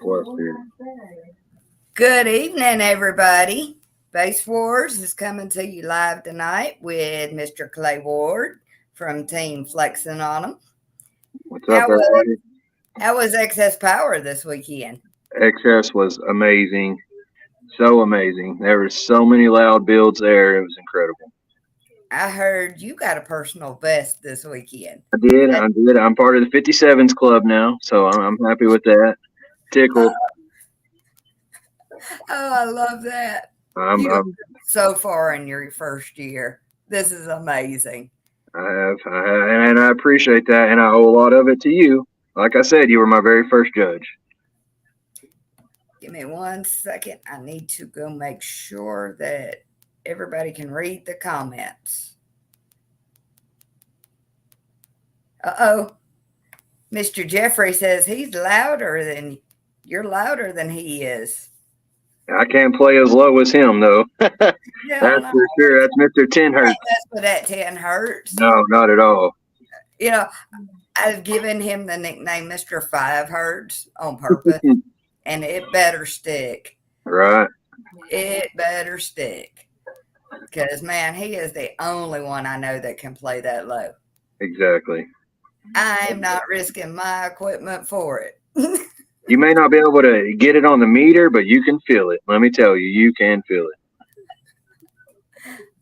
Bless you. Good evening, everybody. Base Wars is coming to you live tonight with Mr. Clay Ward from Team Flexing on 'em. What's up, How was everybody? how was Xspower this weekend? XS was amazing. So amazing. There were so many loud builds there. It was incredible. I heard you got a personal best this weekend. I did. I did. I'm part of the 57s club now, so I'm happy with that. Tickled. Oh, I love that. I'm, You I'm so far in your first year. This is amazing. I have, and I appreciate that, and I owe a lot of it to you. Like I said, you were my very first judge. Give me 1 second. I need to go make sure that everybody can read the comments. Uh-oh. Mr. Jeffrey says you're louder than he is. I can't play as low as him, though. That's Hell no. for sure. That's Mr. 10 Hertz. That's what that 10 hertz. No, not at all. You know, I've given him the nickname Mr. 5 hertz on purpose, and it better stick. Right. It better stick. Because, man, he is the only one I know that can play that low. Exactly. I am not risking my equipment for it. You may not be able to get it on the meter, but you can feel it. Let me tell you, you can feel it.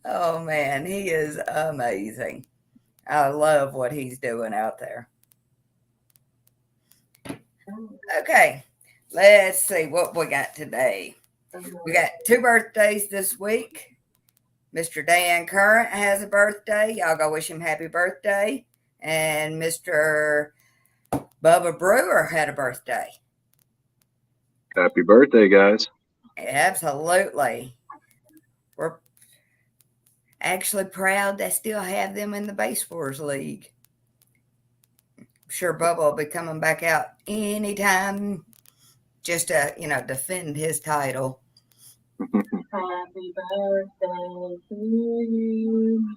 Oh, man, he is amazing. I love what he's doing out there. Okay, let's see what we got today. We got 2 birthdays this week. Mr. Dan Current has a birthday. Y'all go wish him happy birthday. And Mr. Bubba Brewer had a birthday. Happy birthday, guys. Absolutely. We're actually proud to still have them in the Base Wars League. I'm sure Bubba will be coming back out anytime just to, defend his title. Happy birthday to you.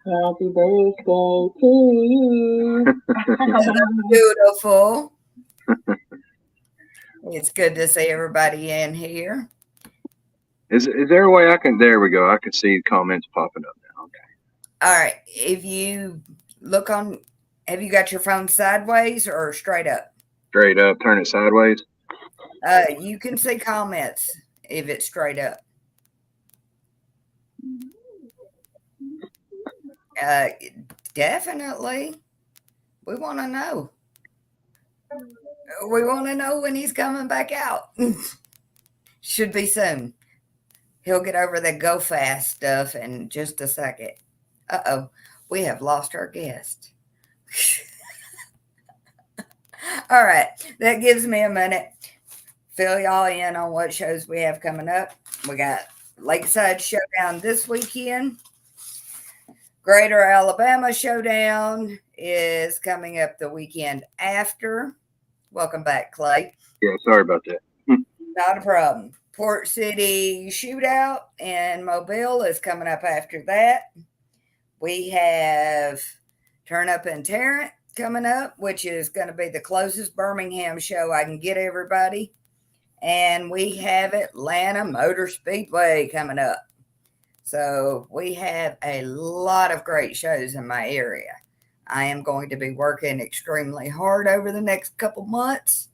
Happy birthday to you. Beautiful. It's good to see everybody in here. Is there a way I can? There we go. I can see comments popping up now. Okay. All right. If you look on, have you got your phone sideways or straight up? Straight up. Turn it sideways. You can see comments if it's straight up. Definitely. We want to know. We want to know when he's coming back out. Should be soon. He'll get over the go fast stuff in just a second. Uh-oh. We have lost our guest. All right. That gives me a minute. Fill y'all in on what shows we have coming up. We got Lakeside Showdown this weekend. Greater Alabama Showdown is coming up the weekend after. Welcome back, Clay. Yeah, sorry about that. Not a problem. Port City Shootout in Mobile is coming up after that. We have Turn Up in Tarrant coming up, which is going to be the closest Birmingham show I can get everybody. And we have Atlanta Motor Speedway coming up. So we have a lot of great shows in my area. I am going to be working extremely hard over the next couple months.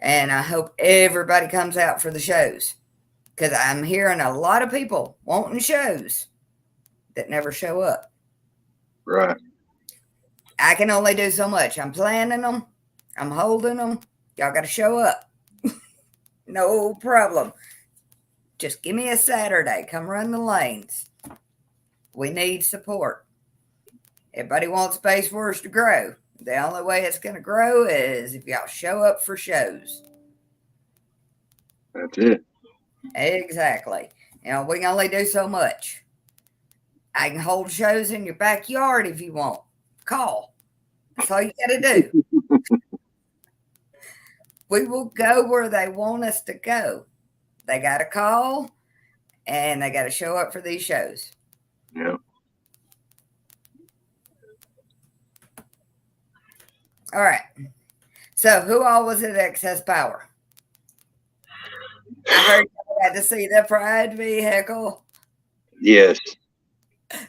And I hope everybody comes out for the shows. Because I'm hearing a lot of people wanting shows that never show up. Right. I can only do so much. I'm planning them. I'm holding them. Y'all got to show up. No problem. Just give me a Saturday. Come run the lanes. We need support. Everybody wants Base Wars to grow. The only way it's going to grow is if y'all show up for shows. That's it. Exactly. We can only do so much. I can hold shows in your backyard if you want. Call. That's all you got to do. We will go where they want us to go. They got to call, and they got to show up for these shows. Yeah. All right. So, who all was at Xspower? I heard you got to see the Pride vehicle. Yes,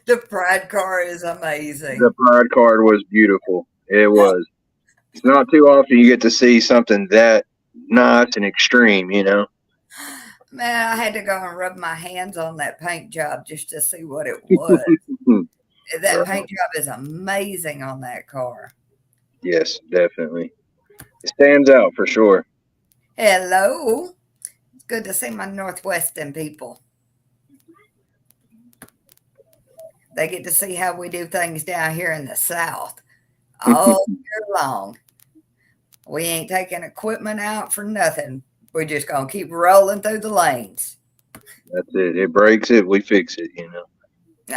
The Pride car is amazing. the Pride card was beautiful. It was. It's not too often you get to see something that nice and extreme, you know. Man, I had to go and rub my hands on that paint job just to see what it was. That Right. paint job is amazing on that car. Yes, definitely. It stands out for sure. Hello. It's good to see my Northwestern people. They get to see how we do things down here in the South all year long. We ain't taking equipment out for nothing. We're just going to keep rolling through the lanes. That's it. It breaks it, we fix it, you know.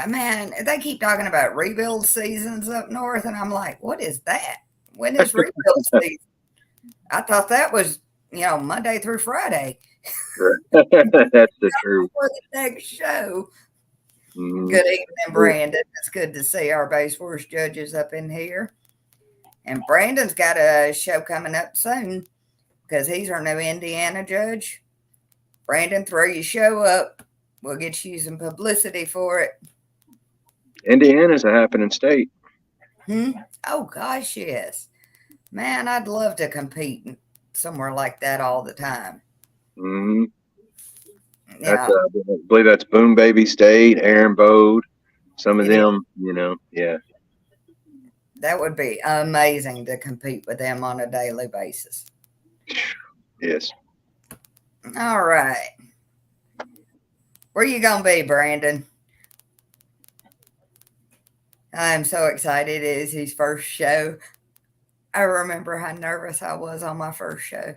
Man, they keep talking about rebuild seasons up north, and I'm like, what is that? When is rebuild season? I thought that was, Monday through Friday. That's the truth. For the next show. Mhm. Good evening, Brandon. It's good to see our base force judges up in here. And Brandon's got a show coming up soon because he's our new Indiana judge. Brandon, throw your show up. We'll get you some publicity for it. Indiana's a happening state. Oh, gosh, yes. Man, I'd love to compete somewhere like that all the time. Mm-hmm. Yeah, I believe that's Boom Baby State, Aaron Bode, some of It is. them, you know. Yeah. that would be amazing to compete with them on a daily basis. Yes. All right. Where you going to be, Brandon? I'm so excited. It is his first show. I remember how nervous I was on my first show.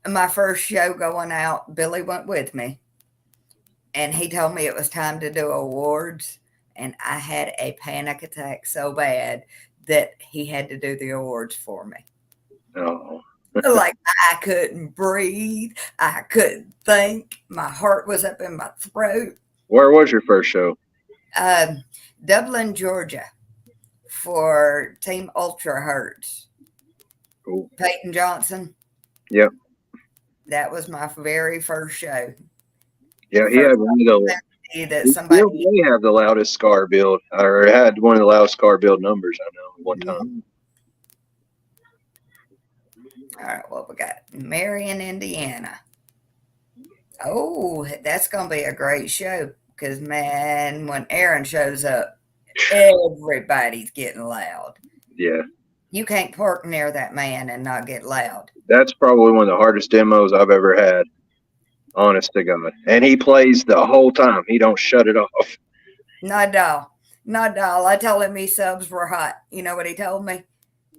My first show going out, Billy went with me. And he told me it was time to do awards. And I had a panic attack so bad that he had to do the awards for me. Oh. Like I couldn't breathe. I couldn't think. My heart was up in my throat. Where was your first show? Dublin, Georgia, for Team Ultra Hertz. Cool. Peyton Johnson. Yep. That was my very first show. Yeah, he had one of the. That He somebody. still may have the loudest scar build, or had one of the loudest scar build numbers. I know one time. All right, what we got? Marion, Indiana. Oh, that's going to be a great show because, man, when Aaron shows up, everybody's getting loud. Yeah, You can't park near that man and not get loud. that's probably one of the hardest demos I've ever had. Honest to God, and he plays the whole time. He don't shut it off. Not at all. Not at all. I told him his subs were hot. You know what he told me?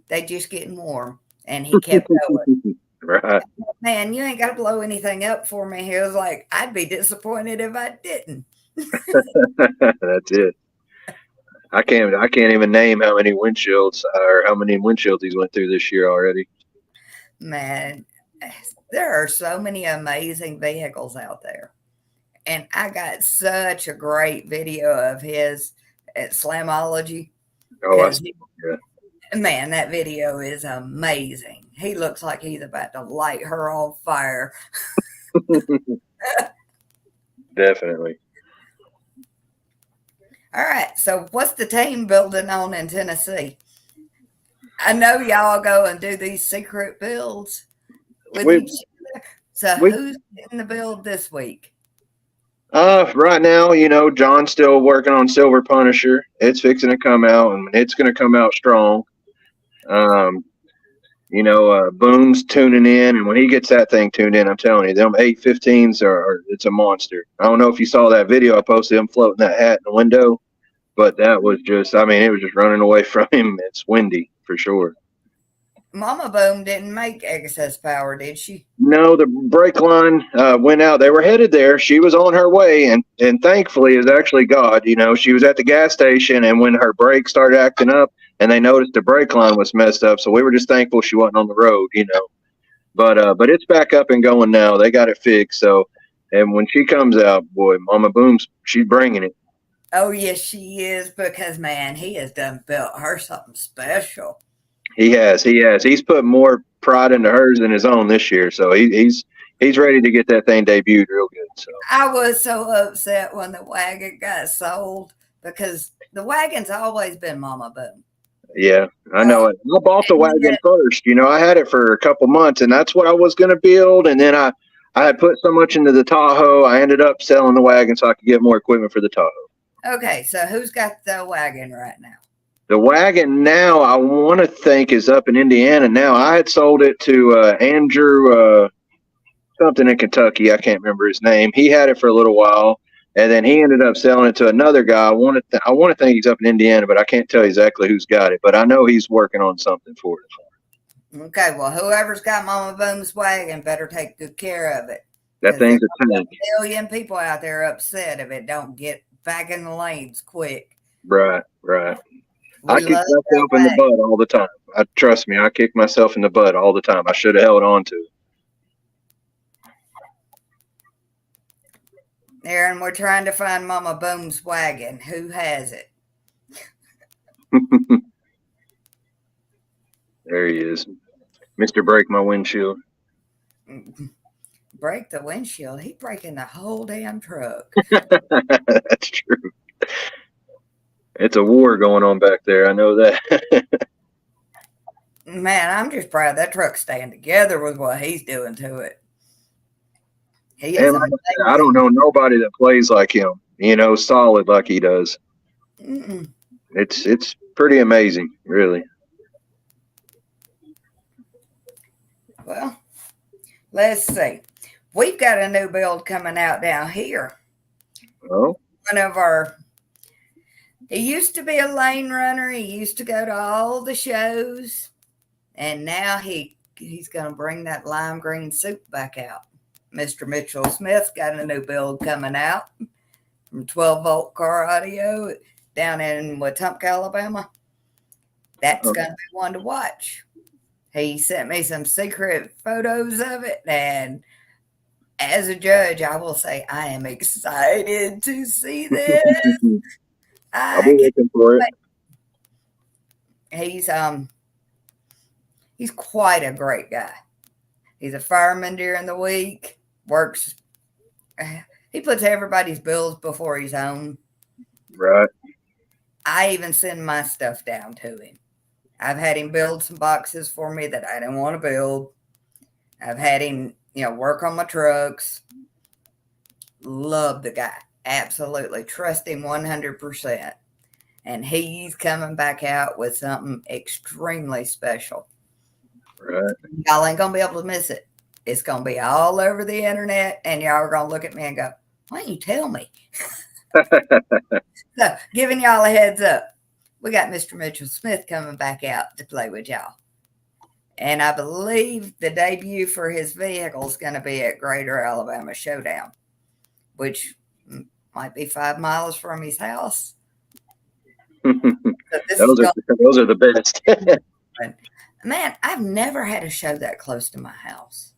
They just getting warm. And he kept going. Right. Man, you ain't got to blow anything up for me. He was like, I'd be disappointed if I didn't. That's it. I can't even name how many windshields he's went through this year already. Man, there are so many amazing vehicles out there. And I got such a great video of his at Slamology. Oh, Man, that video is amazing. He looks like he's about to light her on fire. definitely. All right. So what's the team building on in Tennessee? I know y'all go and do these secret builds with each other. So who's in the build this week? Right now, John's still working on Silver Punisher. It's fixing to come out, and it's going to come out strong. Boom's tuning in, and when he gets that thing tuned in, I'm telling you, them 815s it's a monster. I don't know if you saw that video I posted him floating that hat in the window, but that was just, it was just running away from him. It's windy for sure. Mama Boom didn't make Xspower, did she? No, the brake line went out. They were headed there. She was on her way, and thankfully, it was actually God. She was at the gas station, and when her brakes started acting up, and they noticed the brake line was messed up, so we were just thankful she wasn't on the road, But it's back up and going now. They got it fixed. So, and when she comes out, boy, Mama Boom's she's bringing it. Oh, yes, she is because, man, he has done built her something special. He has. He has. He's put more pride into hers than his own this year. So he's ready to get that thing debuted real good. So I was so upset when the wagon got sold because the wagon's always been Mama Boom. yeah, I know it. I bought the And wagon yet, first. I had it for a couple months, and that's what I was going to build. And then I had put so much into the Tahoe, I ended up selling the wagon so I could get more equipment for the Tahoe. okay, so who's got the wagon right now? The wagon now, I want to think, is up in Indiana now. I had sold it to Andrew something in Kentucky. I can't remember his name. He had it for a little while, and then he ended up selling it to another guy. I want to think he's up in Indiana, but I can't tell you exactly who's got it. But I know he's working on something for it. Okay, well, whoever's got Mama Boom's wagon better take good care of it. That Because thing's there's a a tank. million people out there upset if it don't get back in the lanes quick. Right, right. I We kick love that myself in the wagon. butt all the time. Trust me, I kick myself in the butt all the time. I should have held on to Aaron, we're trying to find Mama Boom's wagon. Who has it? it. There he is. Mr. Break My Windshield. Break the windshield. He breaking the whole damn truck. That's true. It's a war going on back there. I know that. Man, I'm just proud that truck's staying together with what he's doing to it. He is And like I said, I amazing. don't know nobody that plays like him, solid like he does. Mm-mm. It's pretty amazing, really. Well, let's see. We've got a new build coming out down here. Oh, One of he used to be a lane runner. He used to go to all the shows. And now he's going to bring that lime green soup back out. Mr. Mitchell Smith's got a new build coming out from 12-volt car audio down in Wetumpka, Alabama. That's going to be one to watch. He sent me some secret photos of it, and as a judge, I will say I am excited to see this. I'll be looking for it. He's quite a great guy. He's a fireman during the week, works. He puts everybody's bills before his own. Right. I even send my stuff down to him. I've had him build some boxes for me that I didn't want to build. I've had him, work on my trucks. Love the guy. Absolutely. Trust him 100%. And he's coming back out with something extremely special. Right. Y'all ain't going to be able to miss it. It's going to be all over the internet, and y'all are going to look at me and go, why don't you tell me? So, giving y'all a heads up, we got Mr. Mitchell Smith coming back out to play with y'all. And I believe the debut for his vehicle is going to be at Greater Alabama Showdown, which might be 5 miles from his house. Those are the best. Man, I've never had a show that close to my house.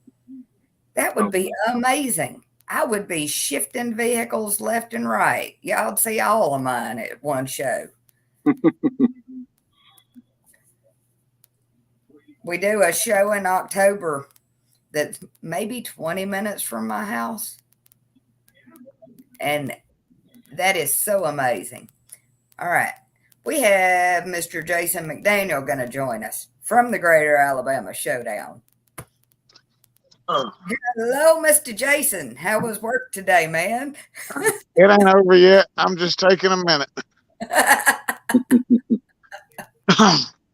That would be amazing. I would be shifting vehicles left and right. Y'all'd see all of mine at one show. We do a show in October that's maybe 20 minutes from my house. And that is so amazing. All right. We have Mr. Jason McDaniel going to join us from the Greater Alabama Showdown. Hello, Mr. Jason. How was work today, man? It ain't over yet. I'm just taking a minute.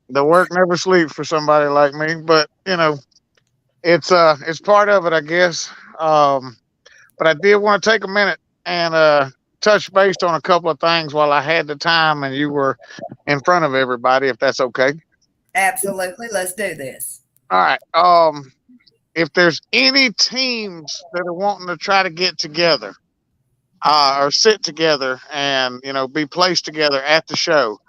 The work never sleeps for somebody like me, but it's part of it, I guess. But I did want to take a minute and touch base on a couple of things while I had the time and you were in front of everybody, if that's okay. Absolutely. Let's do this. All right. If there's any teams that are wanting to try to get together or sit together and be placed together at the show,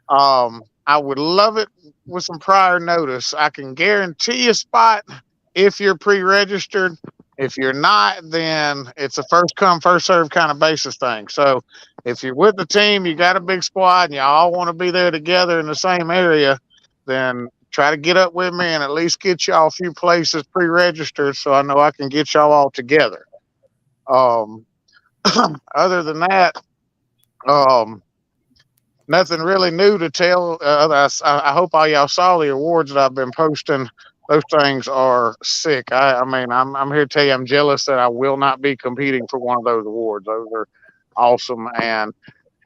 I would love it with some prior notice. I can guarantee a spot if you're pre-registered. If you're not, then it's a first come, first serve kind of basis thing. So if you're with the team, you got a big squad, and you all want to be there together in the same area, then try to get up with me and at least get y'all a few places pre-registered so I know I can get y'all all together. Um, other than that, um, nothing really new to tell. I hope all y'all saw the awards that I've been posting. Those things are sick. I mean, I'm here to tell you, I'm jealous that I will not be competing for one of those awards. Those are awesome, and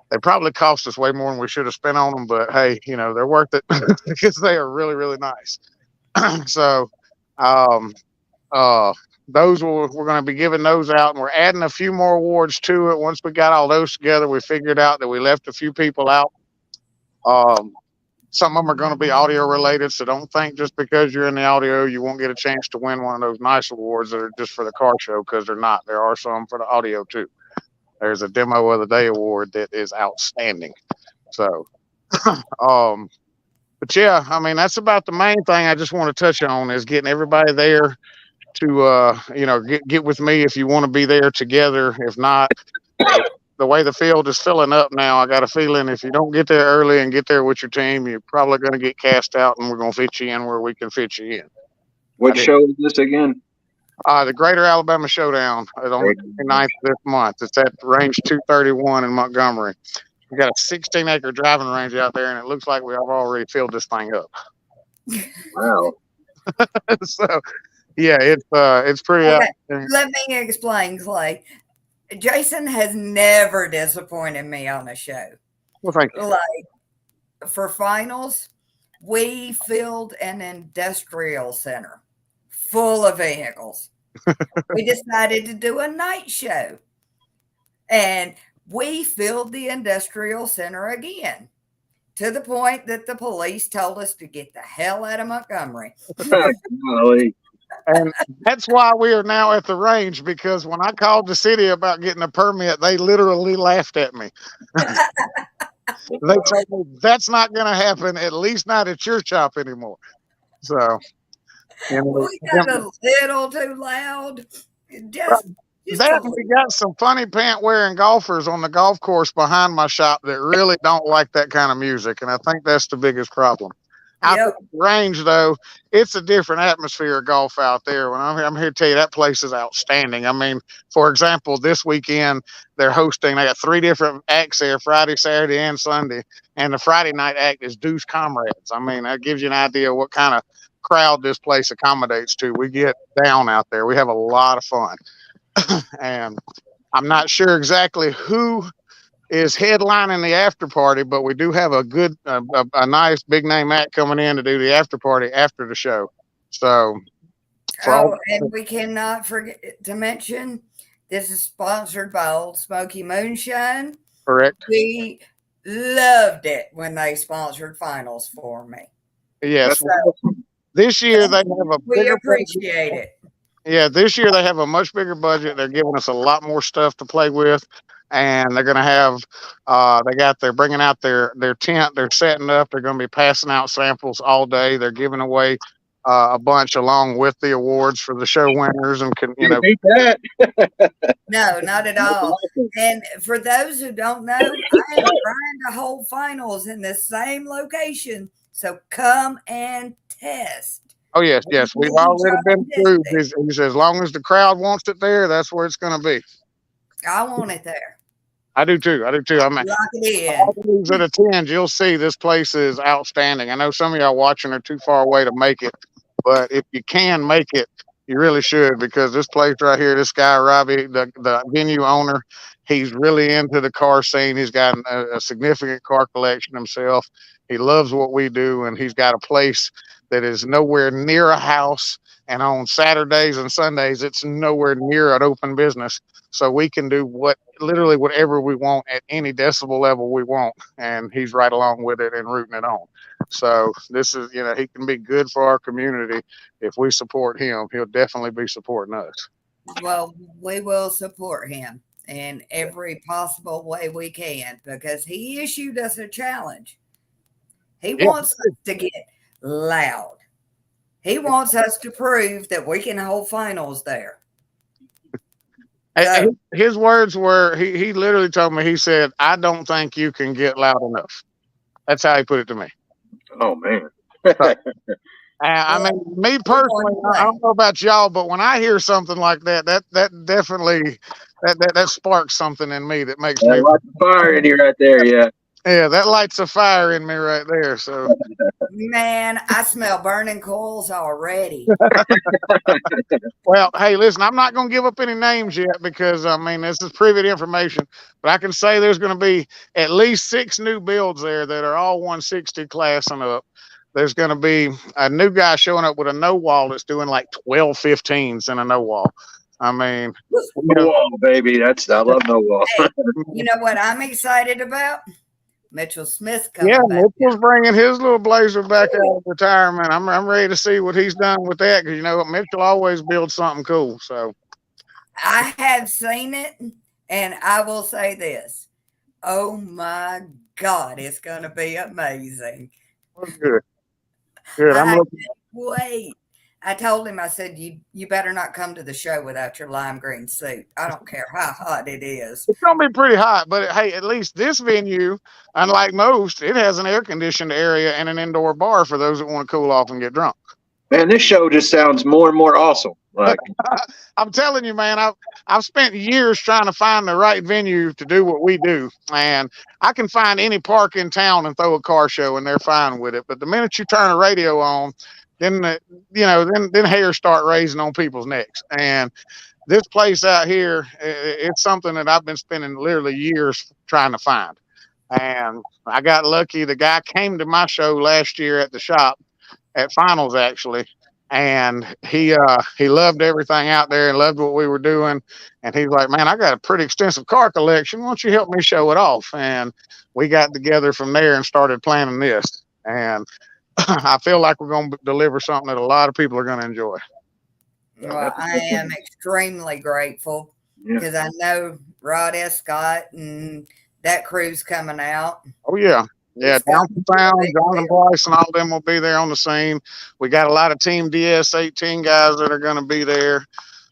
they probably cost us way more than we should have spent on them. But hey, they're worth it because they are really, really nice. So, um, uh, we're going to be giving those out, and we're adding a few more awards to it. Once we got all those together, we figured out that we left a few people out. Um, some of them are going to be audio related, so don't think just because you're in the audio you won't get a chance to win one of those nice awards that are just for the car show, because they're not. There are some for the audio too. There's a demo of the day award that is outstanding. So, um, but yeah, I mean, that's about the main thing I just want to touch on is getting everybody there to, get with me if you want to be there together. If not, the way the field is filling up now, I got a feeling if you don't get there early and get there with your team, you're probably going to get cast out, and we're going to fit you in where we can fit you in. What show is this again? The Greater Alabama Showdown is on the 29th of this month. It's at range 231 in Montgomery. We got a 16-acre driving range out there, and it looks like we have already filled this thing up. Wow. So, yeah, it's pretty. Okay, let me explain, Clay. Jason has never disappointed me on a show. Well, thank you. Like for finals, we filled an industrial center full of vehicles. We decided to do a night show, and we filled the industrial center again, to the point that the police told us to get the hell out of Montgomery. Golly. And that's why we are now at the range, because when I called the city about getting a permit, they literally laughed at me. They told me that's not going to happen, at least not at your shop anymore. So, We got a little too loud. Just we got some funny pant wearing golfers on the golf course behind my shop that really don't like that kind of music, and I think that's the biggest problem. Out at the range, though, it's a different atmosphere of golf out there. When I'm here to tell you, that place is outstanding. I mean, for example, this weekend they're hosting. They got 3 different acts there: Friday, Saturday, and Sunday. And the Friday night act is Deuce Comrades. I mean, that gives you an idea of what kind of crowd this place accommodates to. We get down out there. We have a lot of fun. And I'm not sure exactly who is headlining the after party, but we do have a nice big name act coming in to do the after party after the show. So, and we cannot forget to mention this is sponsored by Old Smoky Moonshine. Correct. We loved it when they sponsored finals for me. Yes. So, this year they have a we appreciate it. Yeah, this year they have a much bigger budget. They're giving us a lot more stuff to play with, and they're going to have. They're bringing out their tent. They're setting up. They're going to be passing out samples all day. They're giving away a bunch along with the awards for the show winners, and beat that. No, not at all. And for those who don't know, I am trying to hold finals in the same location. So come and test. Oh, yes. We've already been through. He says, as long as the crowd wants it there, that's where it's going to be. I want it there. I do too. I mean, all those that attend, you'll see this place is outstanding. I know some of y'all watching are too far away to make it, but if you can make it, you really should, because this place right here, this guy, Robbie, the venue owner, he's really into the car scene. He's got a significant car collection himself. He loves what we do, and he's got a place that is nowhere near a house. And on Saturdays and Sundays, it's nowhere near an open business. So we can do literally whatever we want at any decibel level we want. And he's right along with it and rooting it on. So this is, he can be good for our community. If we support him, he'll definitely be supporting us. Well, we will support him in every possible way we can, because he issued us a challenge. He wants us to get loud. He wants us to prove that we can hold finals there. So, His words were, he literally told me, he said, "I don't think you can get loud enough." That's how he put it to me. Oh man. So, I well, mean, me we're going personally, to I play. don't know about y'all, but when I hear something like that, that definitely that sparks something in me that makes me, That lights a fire in you right there. Yeah. yeah, that lights a fire in me right there. So, Man, I smell burning coals already. well, hey, listen, I'm not going to give up any names yet because I mean this is private information, but I can say there's going to be at least 6 new builds there that are all 160 class and up. There's going to be a new guy showing up with a no wall that's doing like 12 15s in a no wall. I mean, you No know, wall, baby. I love no wall. Hey, you know what I'm excited about? Mitchell Smith yeah, coming back. Mitchell's bringing his little blazer back out of retirement. I'm ready to see what he's done with that because you know Mitchell always builds something cool. So I have seen it, and I will say this. Oh my God, it's going to be amazing. good, good. I'm I looking. can't wait. I told him, I said, you better not come to the show without your lime green suit. I don't care how hot it is. It's gonna be pretty hot, but hey, at least this venue, unlike most, it has an air conditioned area and an indoor bar for those that want to cool off and get drunk. Man, this show just sounds more and more awesome. Like, I'm telling you, man, I've spent years trying to find the right venue to do what we do, and I can find any park in town and throw a car show, and they're fine with it. But the minute you turn a radio on, then then hairs start raising on people's necks. And this place out here, it's something that I've been spending literally years trying to find. And I got lucky. The guy came to my show last year at the shop at finals actually, and he loved everything out there and loved what we were doing. And he's like, "Man, I got a pretty extensive car collection. Why don't you help me show it off?" And we got together from there and started planning this. And I feel like we're going to deliver something that a lot of people are going to enjoy. Well, I am extremely grateful yeah. because I know Rod S. Scott and that crew's coming out. Oh yeah. Yeah, It's gonna Down be a Sound, big John and deal. Bryce and all of them will be there on the scene. We got a lot of Team DS18 guys that are going to be there.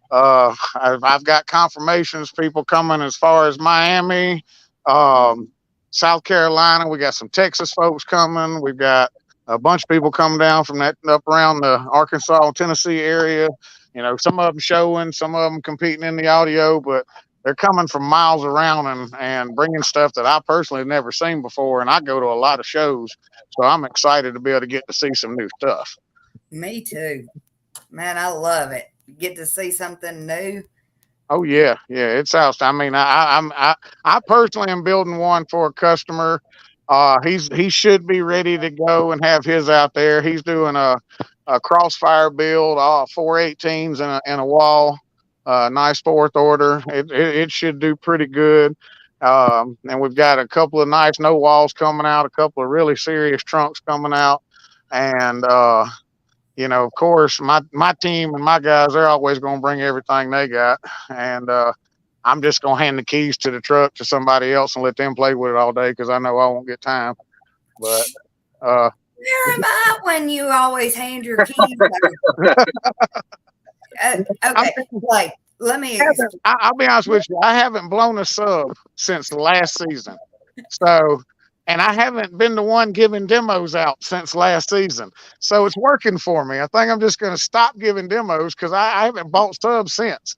I've got confirmations, people coming as far as Miami, South Carolina. We got some Texas folks coming. We've got a bunch of people coming down from that up around the Arkansas, Tennessee area. You know, some of them showing, some of them competing in the audio, but they're coming from miles around and bringing stuff that I personally have never seen before. And I go to a lot of shows, so I'm excited to be able to get to see some new stuff. Me too. Man, I love it. Get to see something new. Oh yeah, yeah, it's outstanding. I mean, I personally am building one for a customer. He should be ready to go and have his out there. He's doing a crossfire build, 418s and a wall, nice fourth order. It should do pretty good. And we've got a couple of nice no walls coming out, a couple of really serious trunks coming out, and you know, of course, my team and my guys, they're always going to bring everything they got, and I'm just going to hand the keys to the truck to somebody else and let them play with it all day because I know I won't get time. But Where am I when you always hand your keys okay, like, let me. I'll be honest with you, I haven't blown a sub since last season, so. And I haven't been the one giving demos out since last season. So it's working for me. I think I'm just going to stop giving demos because I haven't bought subs since.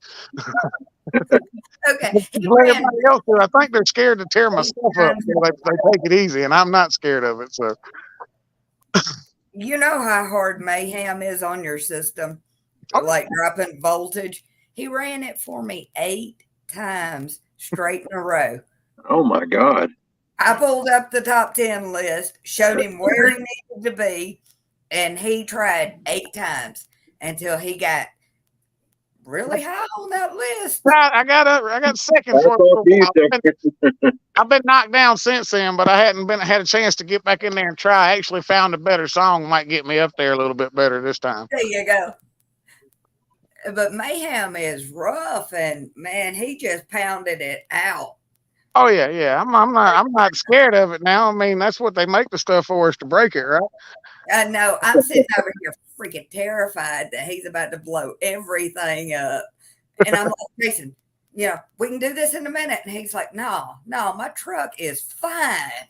Okay. Everybody else, I think they're scared to tear my stuff up. So they take it easy, and I'm not scared of it. So You know how hard mayhem is on your system, like dropping voltage. He ran it for me 8 times straight in a row. Oh my God. I pulled up the top 10 list, showed him where he needed to be, and he tried 8 times until he got really high on that list. I got second for it. I've been knocked down since then, but I hadn't had a chance to get back in there and try. I actually found a better song, might get me up there a little bit better this time. There you go. But mayhem is rough, and man, he just pounded it out. Oh yeah, yeah. I'm not scared of it now. I mean, that's what they make the stuff for, is to break it, right? I know. I'm sitting over here freaking terrified that he's about to blow everything up. And I'm like, Jason, we can do this in a minute. And he's like, no, my truck is fine.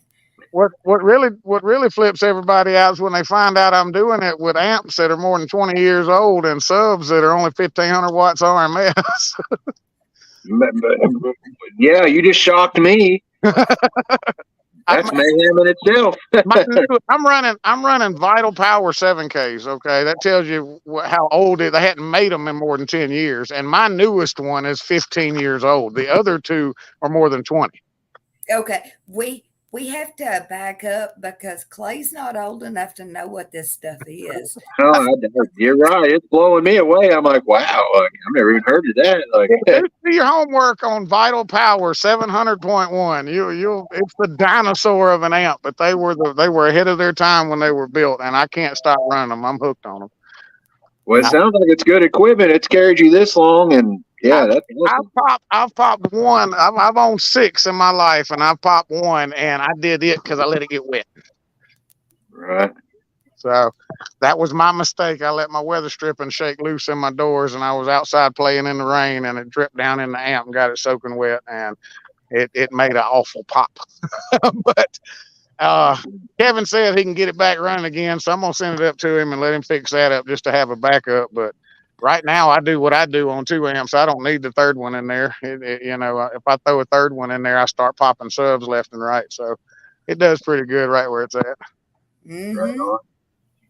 What really flips everybody out is when they find out I'm doing it with amps that are more than 20 years old and subs that are only 1,500 watts RMS. Yeah, you just shocked me. That's mayhem in itself. I'm running Vital Power 7Ks. Okay, that tells you how old they hadn't made them in more than 10 years, and my newest one is 15 years old. The other two are more than 20. Okay, we have to back up because Clay's not old enough to know what this stuff is. No, you're right. It's blowing me away. I'm like, wow, I've never even heard of that. Like, do your homework on Vital Power 700.1. It's the dinosaur of an amp, but they were ahead of their time when they were built, and I can't stop running them. I'm hooked on them. well, it sounds like it's good equipment. It's carried you this long, and yeah, that's awesome. I've popped one. I've owned 6 in my life, and I've popped one, and I did it because I let it get wet. Right. So that was my mistake. I let my weather stripping shake loose in my doors, and I was outside playing in the rain, and it dripped down in the amp and got it soaking wet, and it made an awful pop. But Kevin said he can get it back running again, so I'm gonna send it up to him and let him fix that up just to have a backup. But right now, I do what I do on 2 amps. I don't need the third one in there. If I throw a third one in there, I start popping subs left and right. So it does pretty good right where it's at. Mm-hmm. Right on.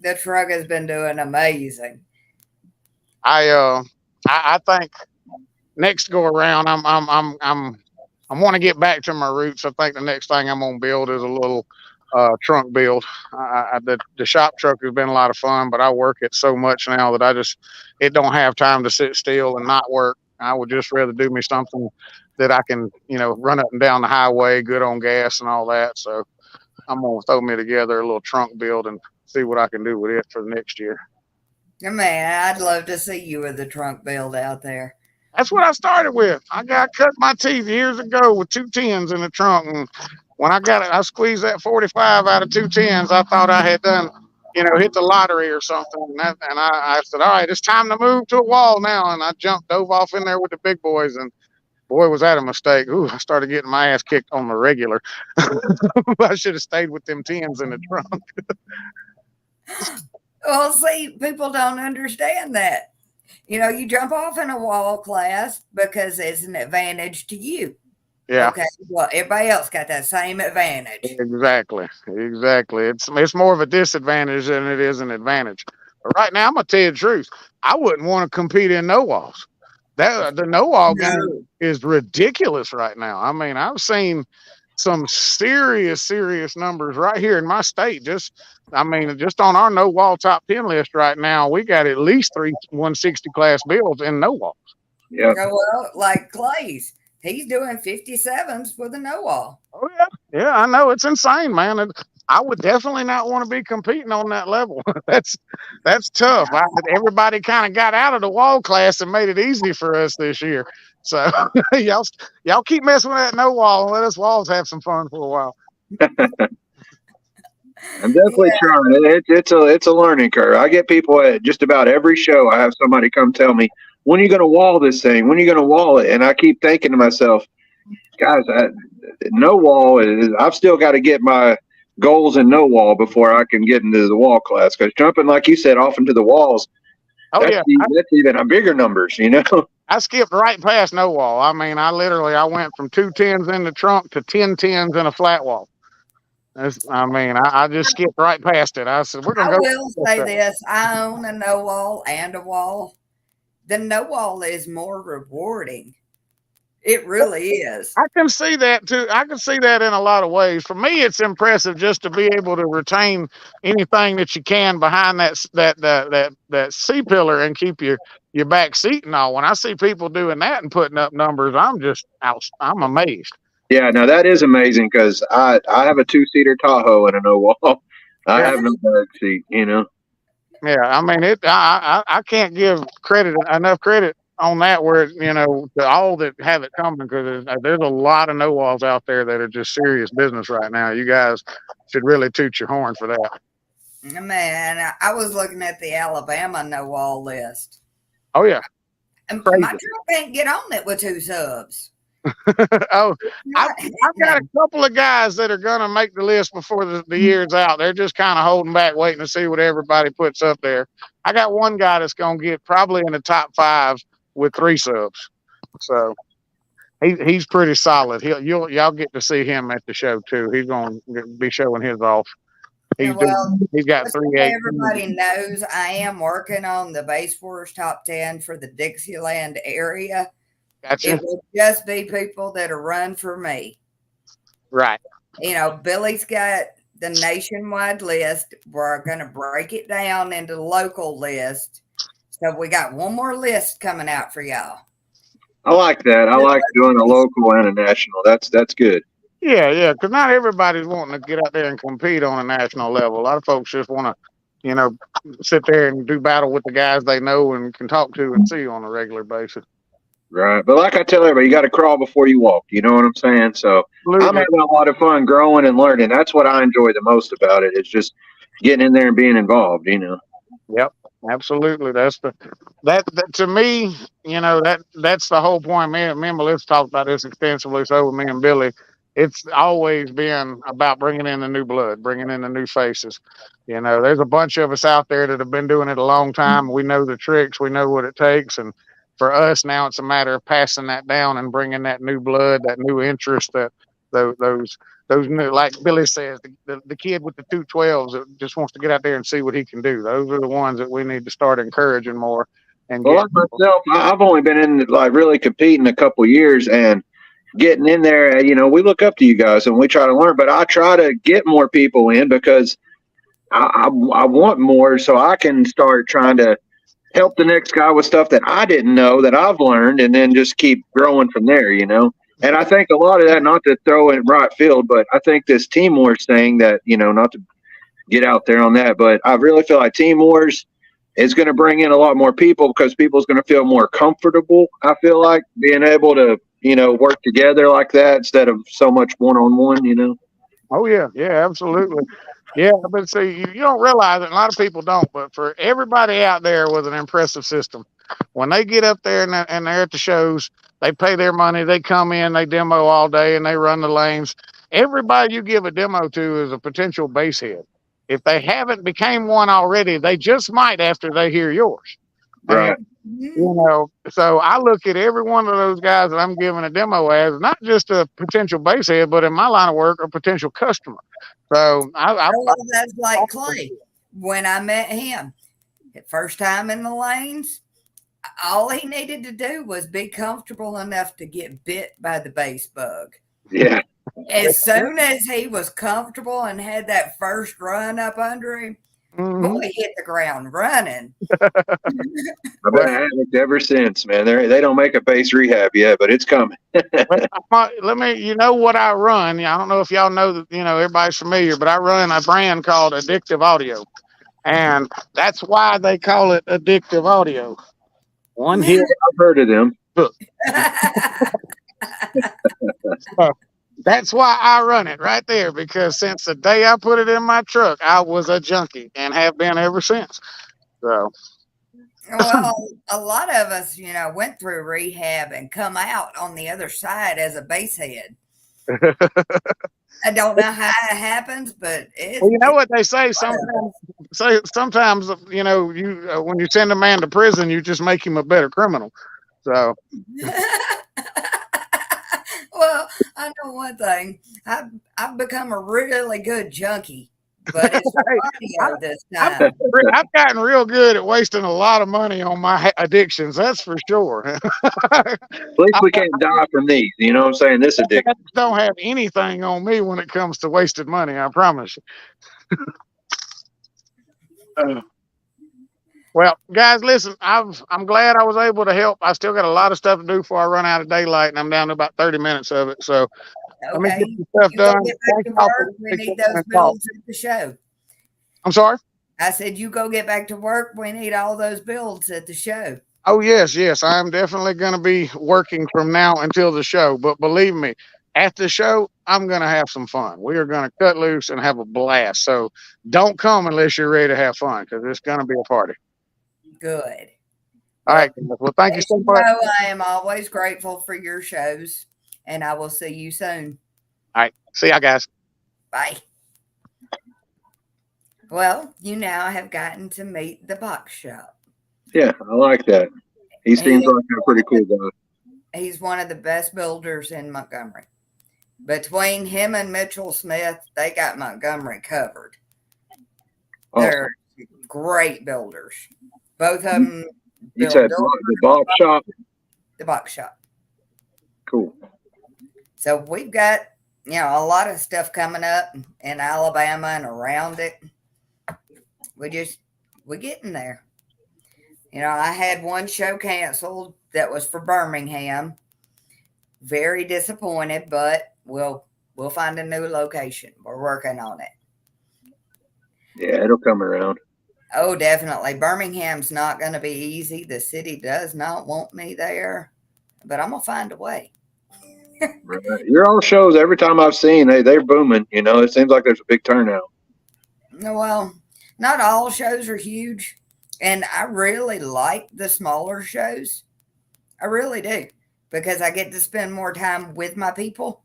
The truck has been doing amazing. I think next go around, I want to get back to my roots. I think the next thing I'm gonna build is a little trunk build. The shop truck has been a lot of fun, but I work it so much now that it don't have time to sit still and not work. I would just rather do me something that I can, run up and down the highway, good on gas and all that. So I'm gonna throw me together a little trunk build and see what I can do with it for the next year. Man, I'd love to see you with the trunk build out there. That's what I started with. I cut my teeth years ago with 2 10s in the trunk, and when I squeezed that 45 out of 2 10s. I thought I had done, hit the lottery or something. And I said, all right, it's time to move to a wall now. And I dove off in there with the big boys, and boy, was that a mistake. Ooh, I started getting my ass kicked on the regular. I should have stayed with them 10s in the trunk. Well, see, people don't understand that. You jump off in a wall class because it's an advantage to you. Yeah. Okay. Well, everybody else got that same advantage. Exactly. It's more of a disadvantage than it is an advantage. But right now, I'm gonna tell you the truth. I wouldn't want to compete in no walls. The no wall game is ridiculous right now. I mean, I've seen some serious numbers right here in my state. Just on our no wall top 10 list right now, we got at least 3 160 class builds in no walls. Yeah. Well, like Clay's, he's doing 57s with a no wall. Oh yeah, I know, it's insane, man. And I would definitely not want to be competing on that level. That's tough. Everybody kind of got out of the wall class and made it easy for us this year. So y'all keep messing with that no wall and let us walls have some fun for a while. I'm definitely trying. It's a learning curve. I get people at just about every show. I have somebody come tell me, when are you going to wall this thing? When are you going to wall it? And I keep thinking to myself, guys, no wall is. I've still got to get my goals in no wall before I can get into the wall class. Because jumping, like you said, off into the walls, that's even a bigger numbers, I skipped right past no wall. I mean, I went from 2 10s in the trunk to 10 10s in a flat wall. I just skipped right past it. I said, we're going to go. I will say this. I own a no wall and a wall. The no wall is more rewarding. It really is. I can see that too. I can see that in a lot of ways. For me, it's impressive just to be able to retain anything that you can behind that C pillar and keep your back seat and all. When I see people doing that and putting up numbers, I'm amazed. Yeah, now that is amazing because I have a 2-seater Tahoe and a no wall. I have no back seat, Yeah, I mean I can't give enough credit on that where to all that have it coming, because there's a lot of no walls out there that are just serious business right now. You guys should really toot your horn for that. Man, I was looking at the Alabama no wall list. Oh yeah. And Crazy. my truck can't get on it with 2 subs. Oh, I've Not got a happening. couple of guys that are going to make the list before the year's out. They're just kind of holding back, waiting to see what everybody puts up there. I got one guy that's going to get probably in the top 5 with 3 subs. So he's pretty solid. Y'all get to see him at the show too. He's going to be showing his off. Well, He's got just so 3.8. everybody knows, I am working on the Base Wars top 10 for the Dixieland area. Gotcha. It will just be people that are run for me. Right. You know, Billy's got the nationwide list. We're going to break it down into the local list. So we got one more list coming out for y'all. I like that. I like doing a local and a national. That's good. Yeah, because not everybody's wanting to get out there and compete on a national level. A lot of folks just want to, sit there and do battle with the guys they know and can talk to and see on a regular basis. Right. But like I tell everybody, you got to crawl before you walk. You know what I'm saying? So I'm Absolutely. having a lot of fun growing and learning. That's what I enjoy the most about it. It's just getting in there and being involved, Yep, absolutely. That's that to me, that's the whole point. Me and Melissa talked about this extensively. So with me and Billy, it's always been about bringing in the new blood, bringing in the new faces. There's a bunch of us out there that have been doing it a long time. We know the tricks, we know what it takes, and for us now, it's a matter of passing that down and bringing that new blood, that new interest, that those new, like Billy says, the kid with the 212s that just wants to get out there and see what he can do. Those are the ones that we need to start encouraging more. And Well, like myself, I've only been in like really competing a couple years and getting in there. We look up to you guys and we try to learn, but I try to get more people in because I want more so I can start trying to help the next guy with stuff that I didn't know that I've learned and then just keep growing from there, And I think a lot of that, not to throw in right field, but I think this Team Wars thing that, not to get out there on that, but I really feel like Team Wars is going to bring in a lot more people because people's going to feel more comfortable. I feel like being able to, work together like that instead of so much one-on-one. Oh yeah, absolutely. Yeah, but see, you don't realize it. And a lot of people don't. But for everybody out there with an impressive system, when they get up there and they're at the shows, they pay their money. They come in, they demo all day, and they run the lanes. Everybody you give a demo to is a potential base head. If they haven't became one already, they just might after they hear yours. Right. And, so I look at every one of those guys that I'm giving a demo as not just a potential base head, but in my line of work, a potential customer. So that's like Clay. When I met him, the first time in the lanes, all he needed to do was be comfortable enough to get bit by the base bug. Yeah. As soon as he was comfortable and had that first run up under him, boy, he hit the ground running. I've been an addict ever since, man. They don't make a base rehab yet, but it's coming. Let me, what I run. I don't know if y'all know that, everybody's familiar, but I run a brand called Addictive Audio. And that's why they call it Addictive Audio. One hit. I've heard of them. That's why I run it right there, because since the day I put it in my truck, I was a junkie and have been ever since. So, well, a lot of us, went through rehab and come out on the other side as a base head. I don't know how it happens, but well, you know what they say sometimes when you send a man to prison, you just make him a better criminal. So. Well, I know one thing. I've become a really good junkie, but it's radio this time. I've gotten real good at wasting a lot of money on my addictions. That's for sure. At least we can't die from these. You know what I'm saying? This addiction. Don't have anything on me when it comes to wasted money. I promise you. Well, guys, listen, I'm glad I was able to help. I still got a lot of stuff to do before I run out of daylight, and I'm down to about 30 minutes of it. So let me get some stuff done. Get back to work. We need those builds at the show. I'm sorry? I said, you go get back to work. We need all those builds at the show. Oh, yes. I'm definitely going to be working from now until the show. But believe me, at the show, I'm going to have some fun. We are going to cut loose and have a blast. So don't come unless you're ready to have fun, because it's going to be a party. Good. All right. Well, thank you As so you much. know, I am always grateful for your shows, and I will see you soon. All right. See ya, guys. Bye. Well, you now have gotten to meet the box shop. Yeah, I like that. He seems like a pretty cool guy. He's one of the best builders in Montgomery. Between him and Mitchell Smith, they got Montgomery covered. Awesome. They're great builders. Both of them You build said the box shop. the box shop. Cool. So we've got, a lot of stuff coming up in Alabama and around it. We're getting there. I had one show canceled that was for Birmingham. Very disappointed, but we'll find a new location. We're working on it. Yeah, it'll come around. Oh, definitely. Birmingham's not going to be easy. The city does not want me there, but I'm going to find a way. Right. Your old shows, every time I've seen, they're booming. It seems like there's a big turnout. Well, not all shows are huge, and I really like the smaller shows. I really do, because I get to spend more time with my people.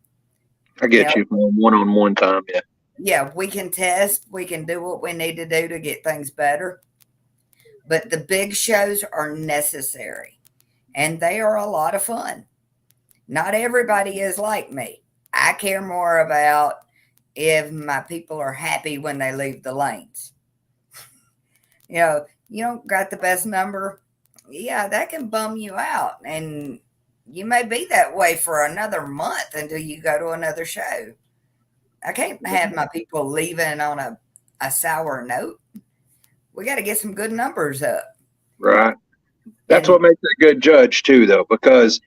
I get you from one-on-one time, yeah. Yeah, we can test. We can do what we need to do to get things better. But the big shows are necessary, and they are a lot of fun. Not everybody is like me. I care more about if my people are happy when they leave the lanes. You don't got the best number. Yeah, that can bum you out. And you may be that way for another month until you go to another show. I can't have my people leaving on a sour note. We got to get some good numbers up. Right. That's what makes a good judge too, though, because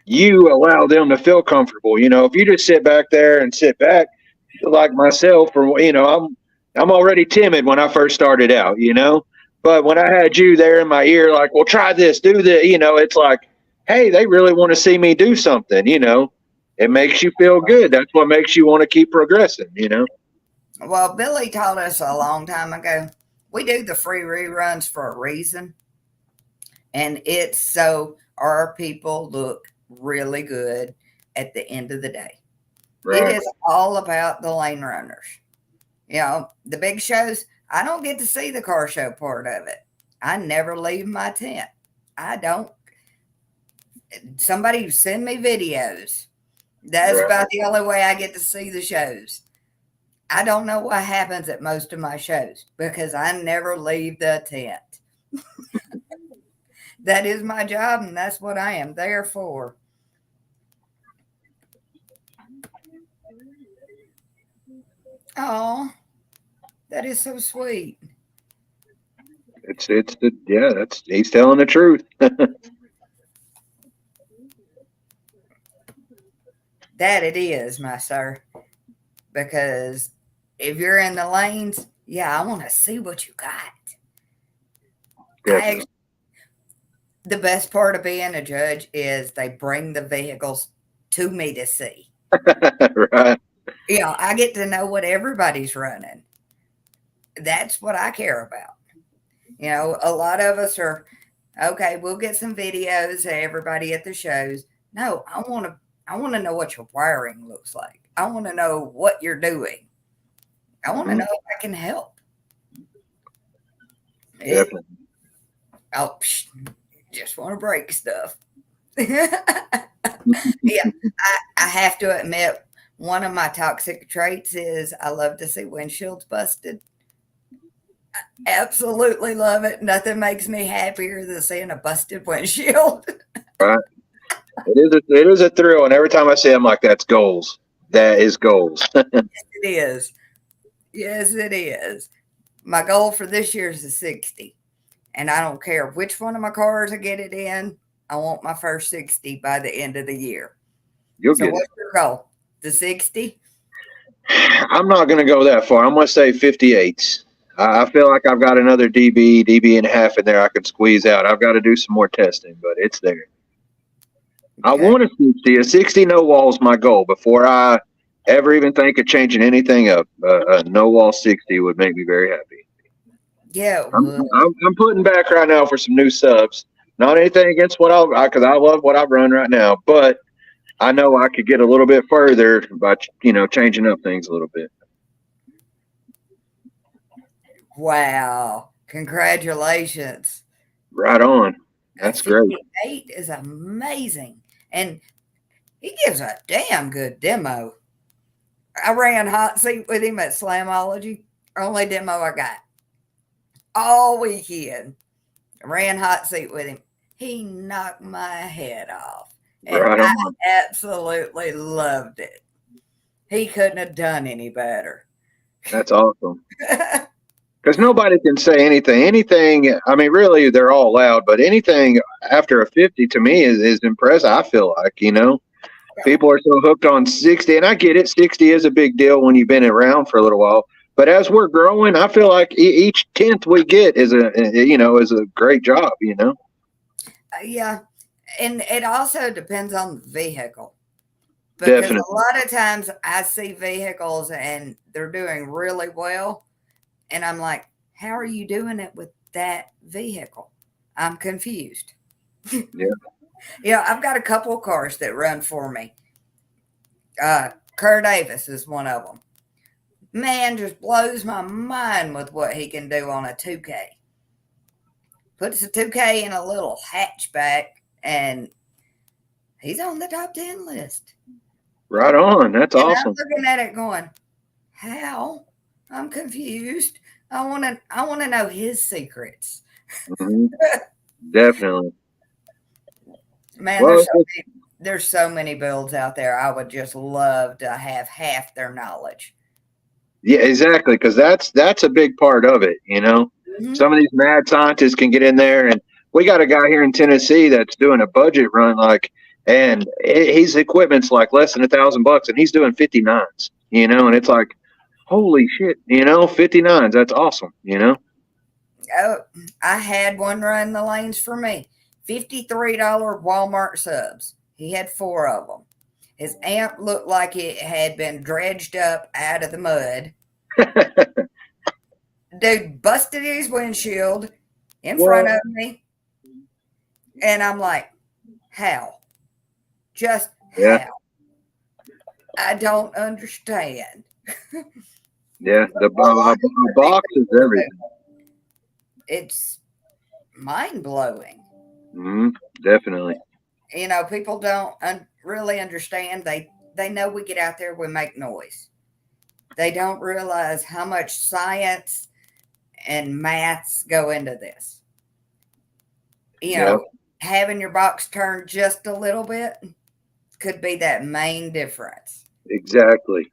you allow them to feel comfortable. If you just sit back there and sit back, like myself, or I'm already timid when I first started out, But when I had you there in my ear, like, well, try this, do that, it's like, hey, they really want to see me do something, It makes you feel good. That's what makes you want to keep progressing, Well, Billy taught us a long time ago, we do the free reruns for a reason. And it's so our people look really good at the end of the day. Right. It is all about the lane runners. The big shows, I don't get to see the car show part of it. I never leave my tent. I don't. Somebody send me videos. That's about the only way I get to see the shows. I don't know what happens at most of my shows because I never leave the tent. That is my job, and that's what I am there for. Oh, that is so sweet. He's telling the truth. That it is, my sir. Because if you're in the lanes, I want to see what you got. The best part of being a judge is they bring the vehicles to me to see. Right. I get to know what everybody's running. That's what I care about. A lot of us are, okay, we'll get some videos of everybody at the shows. No, I want to know what your wiring looks like. I want to know what you're doing. I want to know if I can help. Definitely. Just want to break stuff. I have to admit, one of my toxic traits is I love to see windshields busted. I absolutely love it. Nothing makes me happier than seeing a busted windshield. Right. It is a thrill, and every time I see it, I'm like, that's goals. That is goals. Yes, it is. Yes, it is. My goal for this year is a 60. And I don't care which one of my cars I get it in. I want my first 60 by the end of the year. What's your goal? The 60? I'm not going to go that far. I'm going to say 58. I feel like I've got another DB and a half in there I could squeeze out. I've got to do some more testing, but it's there. Okay. I want a 60. A 60 no wall is my goal. Before I ever even think of changing anything up, a no wall 60 would make me very happy. Yeah, I'm putting back right now for some new subs. Not anything against what because I love what I run right now, but I know I could get a little bit further by changing up things a little bit. Wow. Congratulations. Right on. That's great. 58 is amazing. And he gives a damn good demo. I ran hot seat with him at Slamology. Only demo I got. All weekend. I ran hot seat with him. He knocked my head off. And Right I on. absolutely loved it. He couldn't have done any better. That's awesome. Because nobody can say anything. Anything, I mean, really, they're all loud, but anything after a 50 to me is impressive, I feel like, People are so hooked on 60, and I get it. 60 is a big deal when you've been around for a little while. But as we're growing, I feel like each 10th we get is a great job, Yeah. And it also depends on the vehicle. Because Definitely. a lot of times I see vehicles and they're doing really well. And I'm like, how are you doing it with that vehicle? I'm confused. Yeah. I've got a couple of cars that run for me. Kerr Davis is one of them. Man, just blows my mind with what he can do on a 2K. Puts a 2K in a little hatchback, and he's on the top 10 list. Right on. That's And awesome. I'm looking at it going, how? I'm confused. I want to know his secrets. Mhm. Definitely. Man, Well, there's so many builds out there. I would just love to have half their knowledge. yeah, exactly. Because that's a big part of it. Mhm. Some of these mad scientists can get in there, and we got a guy here in Tennessee that's doing a budget run, and his equipment's like less than $1,000, and he's doing 59s. And it's like, holy shit, 59s. That's awesome. Oh, I had one run the lanes for me. $53 Walmart subs. He had 4 of them. His amp looked like it had been dredged up out of the mud. Dude busted his windshield in front of me. And I'm like, how? Just Yeah. how? I don't understand. Yeah, the box is everything. It's mind blowing. Definitely. People don't really understand. They know we get out there, we make noise. They don't realize how much science and maths go into this. Yep. Having your box turned just a little bit could be that main difference. Exactly.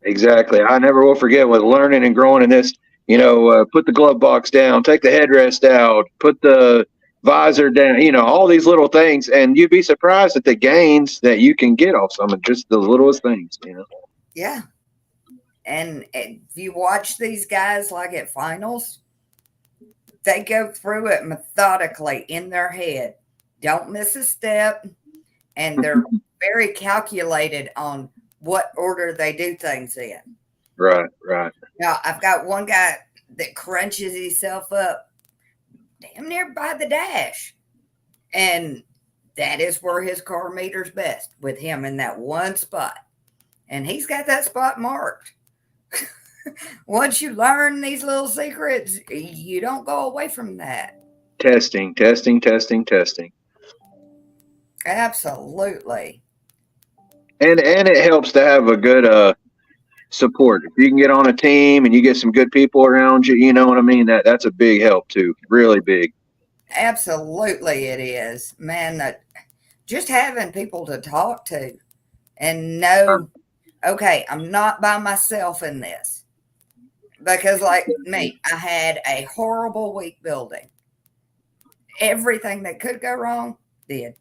I never will forget with learning and growing in this. Put the glove box down, take the headrest out, put the visor down. All these little things, and you'd be surprised at the gains that you can get off some of just the littlest things. Yeah. And if you watch these guys like at finals, they go through it methodically in their head. Don't miss a step. And they're very calculated on what order they do things in. Right. Now, I've got one guy that crunches himself up damn near by the dash. And that is where his car meter's best, with him in that one spot. And he's got that spot marked. Once you learn these little secrets, you don't go away from that. Testing. Absolutely. And it helps to have a good support. If you can get on a team and you get some good people around you, you know what I mean? That's a big help too. Really big. Absolutely it is. Man, just having people to talk to and know, okay, I'm not by myself in this. Because like me, I had a horrible week building. Everything that could go wrong did.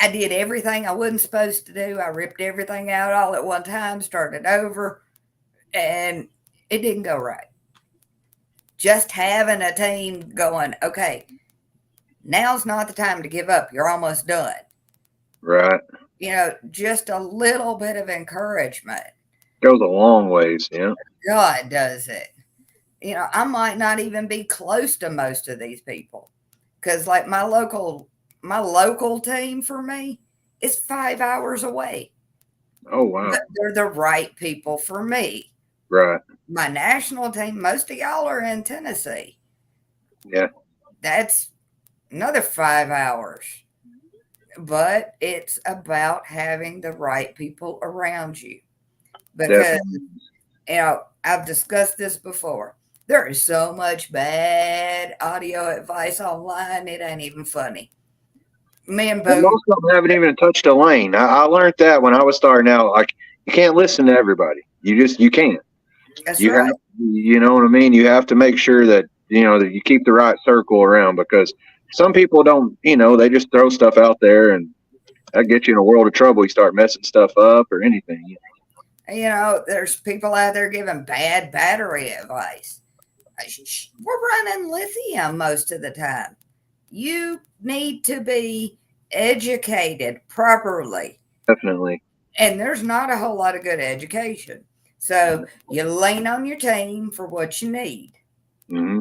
I did everything I wasn't supposed to do. I ripped everything out all at one time, started over, and it didn't go right. Just having a team going, okay, now's not the time to give up. You're almost done. Right. Just a little bit of encouragement. Goes a long ways. Yeah. God does it. I might not even be close to most of these people, because like my local team for me is 5 hours away, Oh wow. but they're the right people for me. Right. My national team, most of y'all are in Tennessee. Yeah. That's another 5 hours. But it's about having the right people around you. Because, Definitely. I've discussed this before. There is so much bad audio advice online, it ain't even funny. Me and And Boone, most of them haven't even touched a lane. I learned that when I was starting out. Like you can't listen to everybody. You can't. that's You have, right. you know what I mean? You have to make sure that, that you keep the right circle around because some people don't, they just throw stuff out there and that gets you in a world of trouble. You start messing stuff up or anything. There's people out there giving bad battery advice. We're running lithium most of the time. You need to be educated properly. Definitely. And there's not a whole lot of good education. So you lean on your team for what you need. Hmm.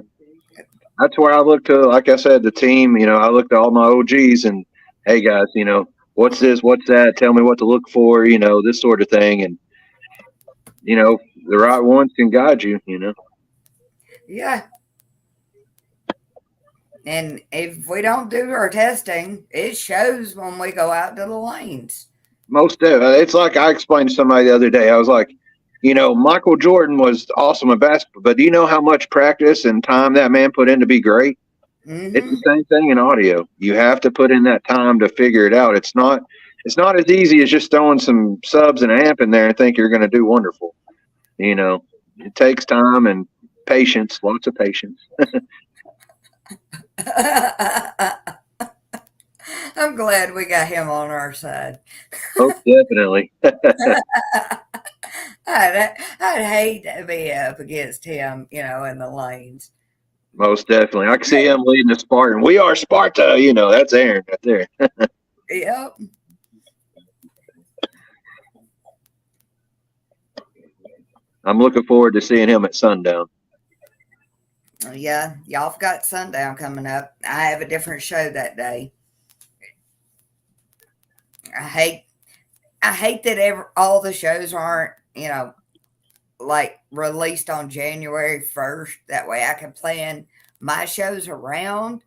That's where I look to, like I said, the team, I look to all my OGs and, hey guys, what's this, what's that? Tell me what to look for, this sort of thing. And, the right ones can guide you. Yeah. And if we don't do our testing, it shows when we go out to the lanes. Most definitely. It's like I explained to somebody the other day. I was like, Michael Jordan was awesome at basketball, but do you know how much practice and time that man put in to be great? It's Hmm. the same thing in audio. You have to put in that time to figure it out. It's not as easy as just throwing some subs and an amp in there and think you're going to do wonderful. It takes time and patience, lots of patience. I'm glad we got him on our side. Most definitely. I'd hate to be up against him, in the lanes. Most definitely. I can see him leading the Spartan. We are Sparta. That's Aaron right there. Yep. I'm looking forward to seeing him at sundown. Yeah, y'all have got sundown coming up. I have a different show that day. I hate I hate that all the shows aren't, like released on January 1st. That way I can plan my shows around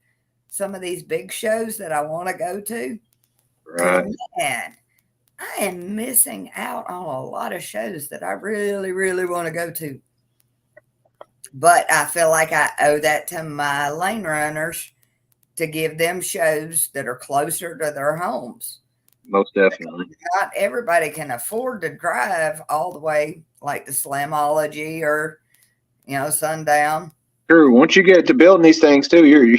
some of these big shows that I want to go to. Because, Right. man, I am missing out on a lot of shows that I really, really want to go to. But I feel like I owe that to my lane runners to give them shows that are closer to their homes. Most definitely. Not everybody can afford to drive all the way like the Slamology or, Sundown. True. Once you get to building these things too, you're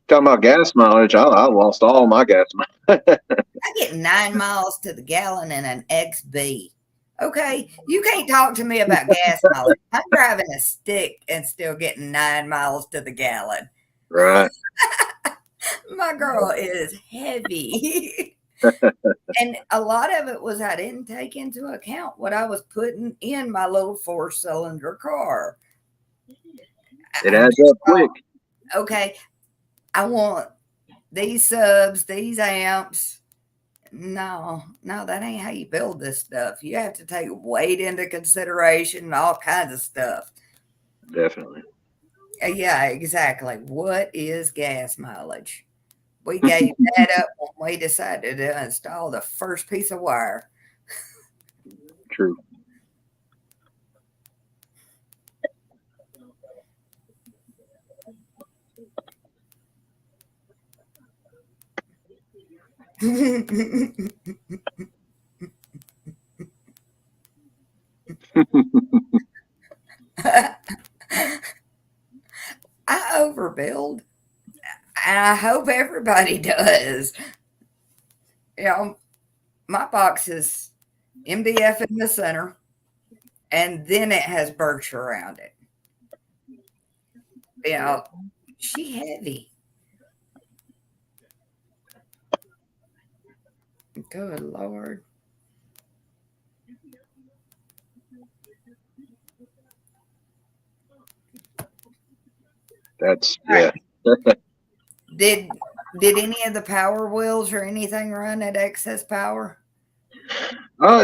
talking about gas mileage. I lost all my gas mileage. I get 9 miles to the gallon in an XB. Okay, you can't talk to me about gas mileage. I'm driving a stick and still getting 9 miles to the gallon. Right. My girl is heavy. And a lot of it was I didn't take into account what I was putting in my little 4-cylinder car. It I adds just up quick. thought, okay, I want these subs, these amps. No, that ain't how you build this stuff. You have to take weight into consideration and all kinds of stuff. Definitely. Yeah, exactly. What is gas mileage? We gave that up when we decided to install the first piece of wire. True. I overbuild, and I hope everybody does. You know, my box is MDF in the center, and then it has birch around it. You know, she heavy. Good Lord. That's All right. yeah. Did did any of the Power Wheels or anything run at Xspower?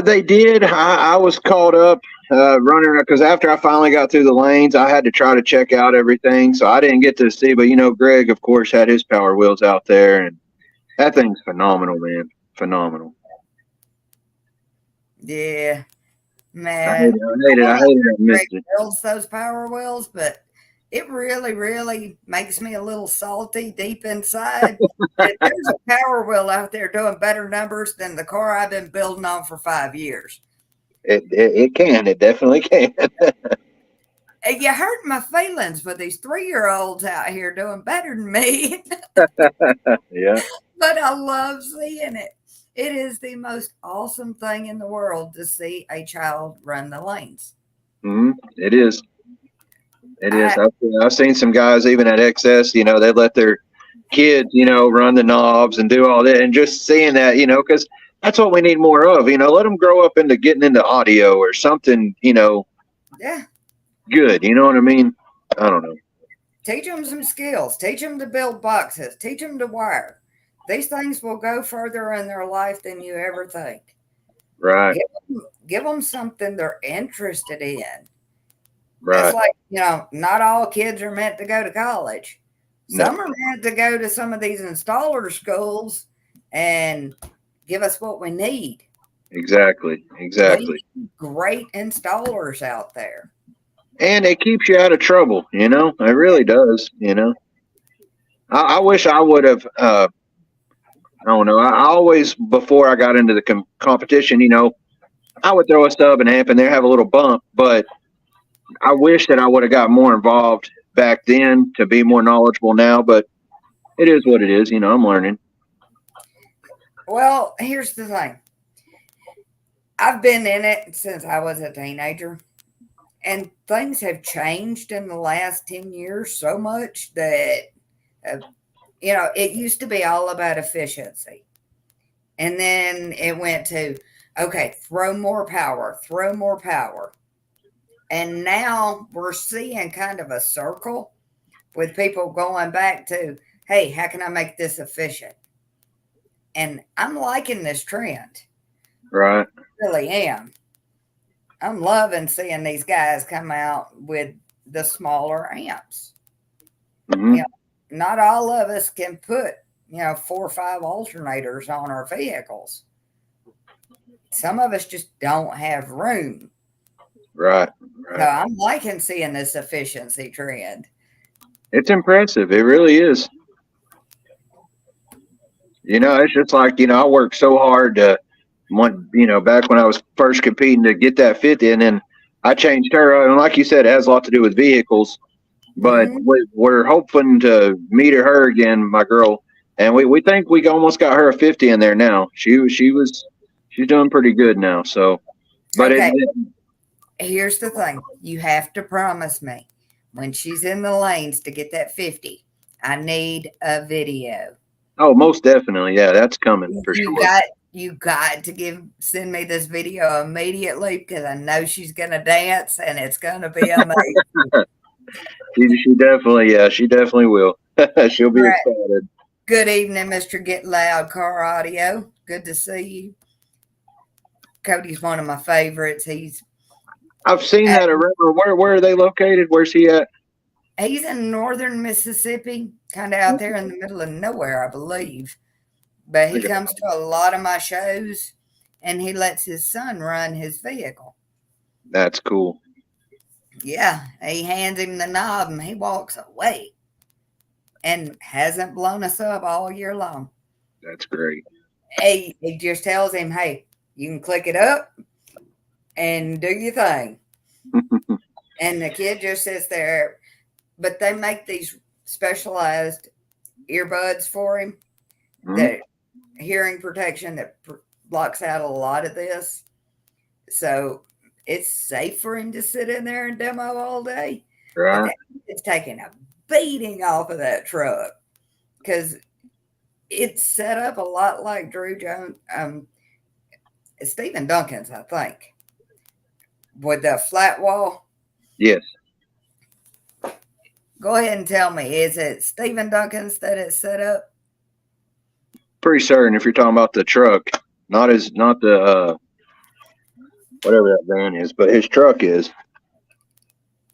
They did. I was caught up running because after I finally got through the lanes, I had to try to check out everything, so I didn't get to see. But Greg, of course, had his Power Wheels out there, and that thing's phenomenal, man. Phenomenal. Yeah, I hate man. it. I hate it. I hate it. I missed Greg it. builds those Power Wheels, but it really, really makes me a little salty deep inside that there's a Power Wheel out there doing better numbers than the car I've been building on for 5 years. It can. It definitely can. And you hurt my feelings for these 3-year-olds out here doing better than me, Yeah. but I love seeing it. It is the most awesome thing in the world to see a child run the lanes. It is. It is. I, I've seen some guys even at XS. They let their kids, run the knobs and do all that, and just seeing that, because that's what we need more of. Let them grow up into getting into audio or something. yeah, Good. You know what I mean? I don't know. teach them some skills. Teach them to build boxes. Teach them to wire. These things will go further in their life than you ever think. Right. Give them something they're interested in. Right. It's like, not all kids are meant to go to college. No. Some are meant to go to some of these installer schools and give us what we need. Exactly. Exactly. We need great installers out there. And it keeps you out of trouble. It really does. I wish I would have. I don't know. I always, before I got into the competition, I would throw a stub and amp in there, have a little bump. But I wish that I would have got more involved back then to be more knowledgeable now. But it is what it is. I'm learning. Well, here's the thing. I've been in it since I was a teenager, and things have changed in the last 10 years so much that, it used to be all about efficiency. And then it went to, okay, throw more power, throw more power. And now we're seeing kind of a circle with people going back to, hey, how can I make this efficient? And I'm liking this trend. Right. I really am. I'm loving seeing these guys come out with the smaller amps. Mm-hmm. Not all of us can put, 4 or 5 alternators on our vehicles. Some of us just don't have room. Right. So I'm liking seeing this efficiency trend. It's impressive. It really is. It's just like, I worked so hard to back when I was first competing to get that 50, and then I changed her. And like you said, it has a lot to do with vehicles, but we're hoping to meet her again, my girl. And we think we almost got her a 50 in there now. She's doing pretty good now. So, but okay. Here's the thing. You have to promise me when she's in the lanes to get that 50, I need a video. Oh, most definitely. Yeah, that's coming for sure. You got to send me this video immediately because I know she's going to dance and it's going to be amazing. She definitely will. She'll be excited. Good evening, Mr. Get Loud Car Audio. Good to see you. Cody's one of my favorites. I've seen that around. Where are they located? Where's he at? He's in northern Mississippi, kind of out there in the middle of nowhere, I believe. But he comes to a lot of my shows, and he lets his son run his vehicle. That's cool. Yeah, he hands him the knob, and he walks away and hasn't blown us up all year long. That's great. He just tells him, hey, you can click it up and do your thing. And the kid just sits there. But they make these specialized earbuds for him that hearing protection that blocks out a lot of this. So it's safe for him to sit in there and demo all day. Right. It's taking a beating off of that truck because it's set up a lot like Drew Jones, Stephen Duncan's, I think, with the flat wall. Yes. Go ahead and tell me, is it Stephen Duncan's that is set up? Pretty certain if you're talking about the truck, not the whatever that van is, but his truck is.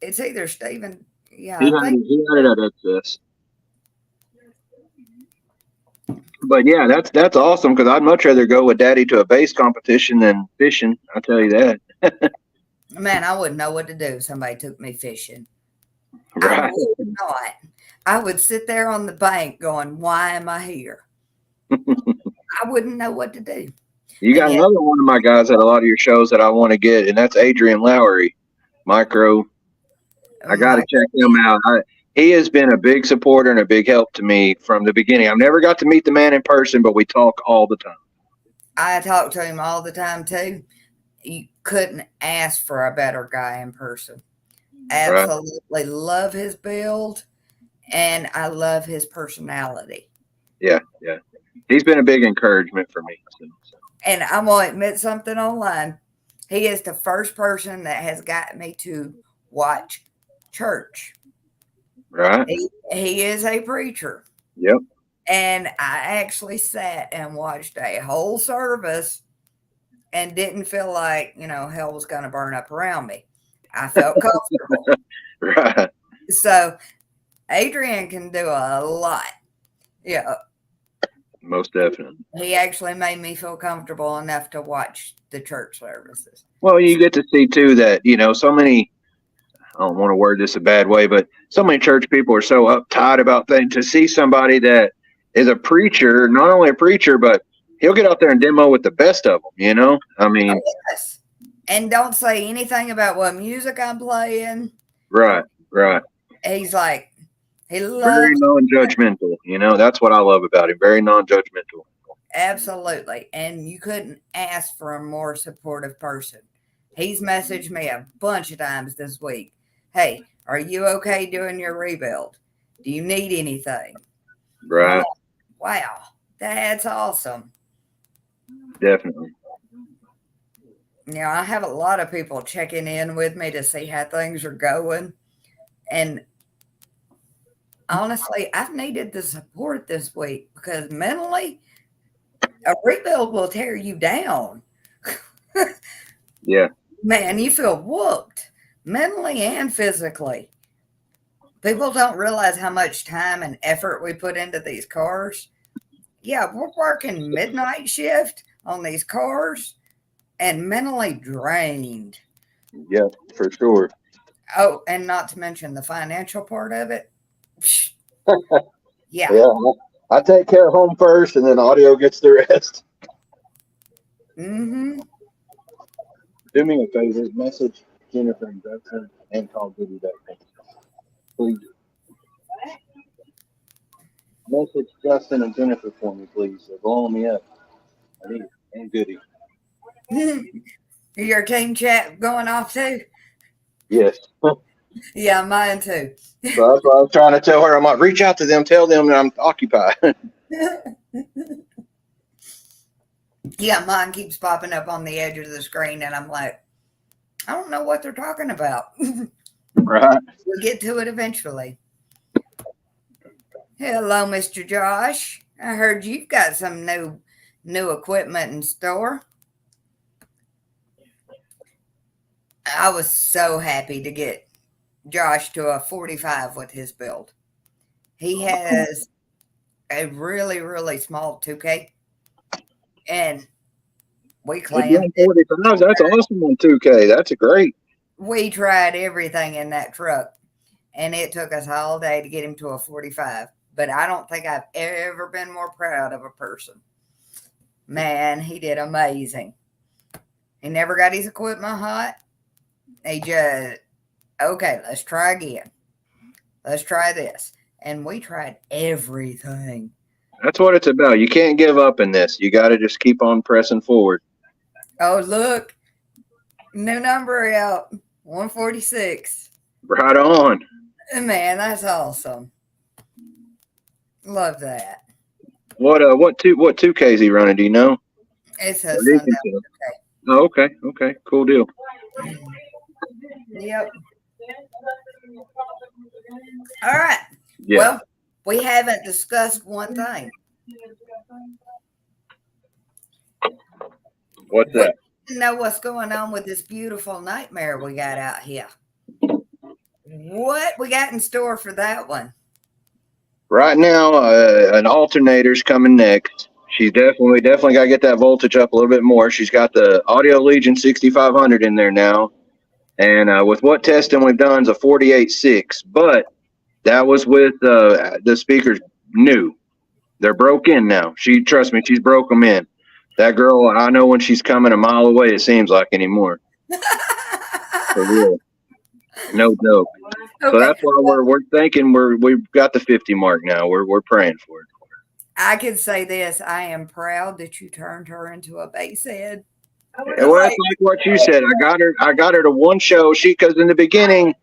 It's either Stephen. Yeah, He I think. had it at Excess. But yeah, that's awesome because I'd much rather go with Daddy to a bass competition than fishing. I'll tell you that. Man, I wouldn't know what to do if somebody took me fishing. Right. I would not. I would sit there on the bank going, "Why am I here?" I wouldn't know what to do. You got And yet, another one of my guys at a lot of your shows that I want to get, and that's Adrian Lowry, Micro. I got to check him out. He has been a big supporter and a big help to me from the beginning. I've never got to meet the man in person, but we talk all the time. I talk to him all the time too. You couldn't ask for a better guy in person. Absolutely love his build, and I love his personality. Yeah. He's been a big encouragement for me. So. And I'm going to admit something online. He is the first person that has got me to watch church. Right. He is a preacher. Yep. And I actually sat and watched a whole service and didn't feel like, hell was going to burn up around me. I felt comfortable. Right. So Adrian can do a lot. Yeah. Most definitely. He actually made me feel comfortable enough to watch the church services. Well, you get to see too that, so many, I don't want to word this a bad way, but so many church people are so uptight about things. To see somebody that is a preacher, not only a preacher, but he'll get out there and demo with the best of them, I mean. Oh, yes. And don't say anything about what music I'm playing. Right. He's like, he loves. Very non-judgmental, that's what I love about him. Very non-judgmental. Absolutely. And you couldn't ask for a more supportive person. He's messaged me a bunch of times this week. Hey, are you okay doing your rebuild? Do you need anything? Right. Wow. That's awesome. Definitely. I have a lot of people checking in with me to see how things are going. And honestly, I've needed the support this week because mentally, a rebuild will tear you down. Yeah. Man, you feel whooped mentally and physically. People don't realize how much time and effort we put into these cars. Yeah, we're working midnight shift on these cars and mentally drained. Yeah, for sure. Oh, and not to mention the financial part of it. Yeah. Yeah. I take care of home first and then audio gets the rest. Mm-hmm. Do me a favor, message Jennifer and Justin and call Goody back. Please. Message Justin and Jennifer for me, please. They're blowing me up. I need it. And Goody. Your team chat going off too? Yes. Yeah, mine too. So that's what I was trying to tell her. I'm like, reach out to them, tell them that I'm occupied. Yeah, mine keeps popping up on the edge of the screen, and I'm like, I don't know what they're talking about. Right. We'll get to it eventually. Hello, Mr. Josh. I heard you've got some new equipment in store. I was so happy to get Josh to a 45 with his build. He has a really, really small 2K. And we claimed 45. That's awesome on 2K. That's a great. We tried everything in that truck, and it took us all day to get him to a 45. But I don't think I've ever been more proud of a person. Man, he did amazing. He never got his equipment hot. He just, okay, let's try again. Let's try this. And we tried everything. That's what it's about. You can't give up in this. You got to just keep on pressing forward. Oh, look. New number out. 146. Right on. Man, that's awesome. Love that. What 2K is he running? Do you know? It's a Sundown 2K. Oh, okay. Okay. Cool deal. Yep. All right. Yeah. Well, we haven't discussed one thing. What's We that? didn't know what's going on with this beautiful nightmare we got out here. What we got in store for that one? Right now, an alternator's coming next. She's definitely got to get that voltage up a little bit more. She's got the Audio Legion 6500 in there now. And with what testing we've done is a 48.6. But that was with the speakers new. They're broke in now. Trust me, she's broke them in. That girl, I know when she's coming a mile away, it seems like anymore. For real. No joke. So Okay. that's why we're thinking we've got the 50 mark now. We're praying for it. I can say this: I am proud that you turned her into a bass head. Well, that's like what you said. I got her to one show. Because in the beginning,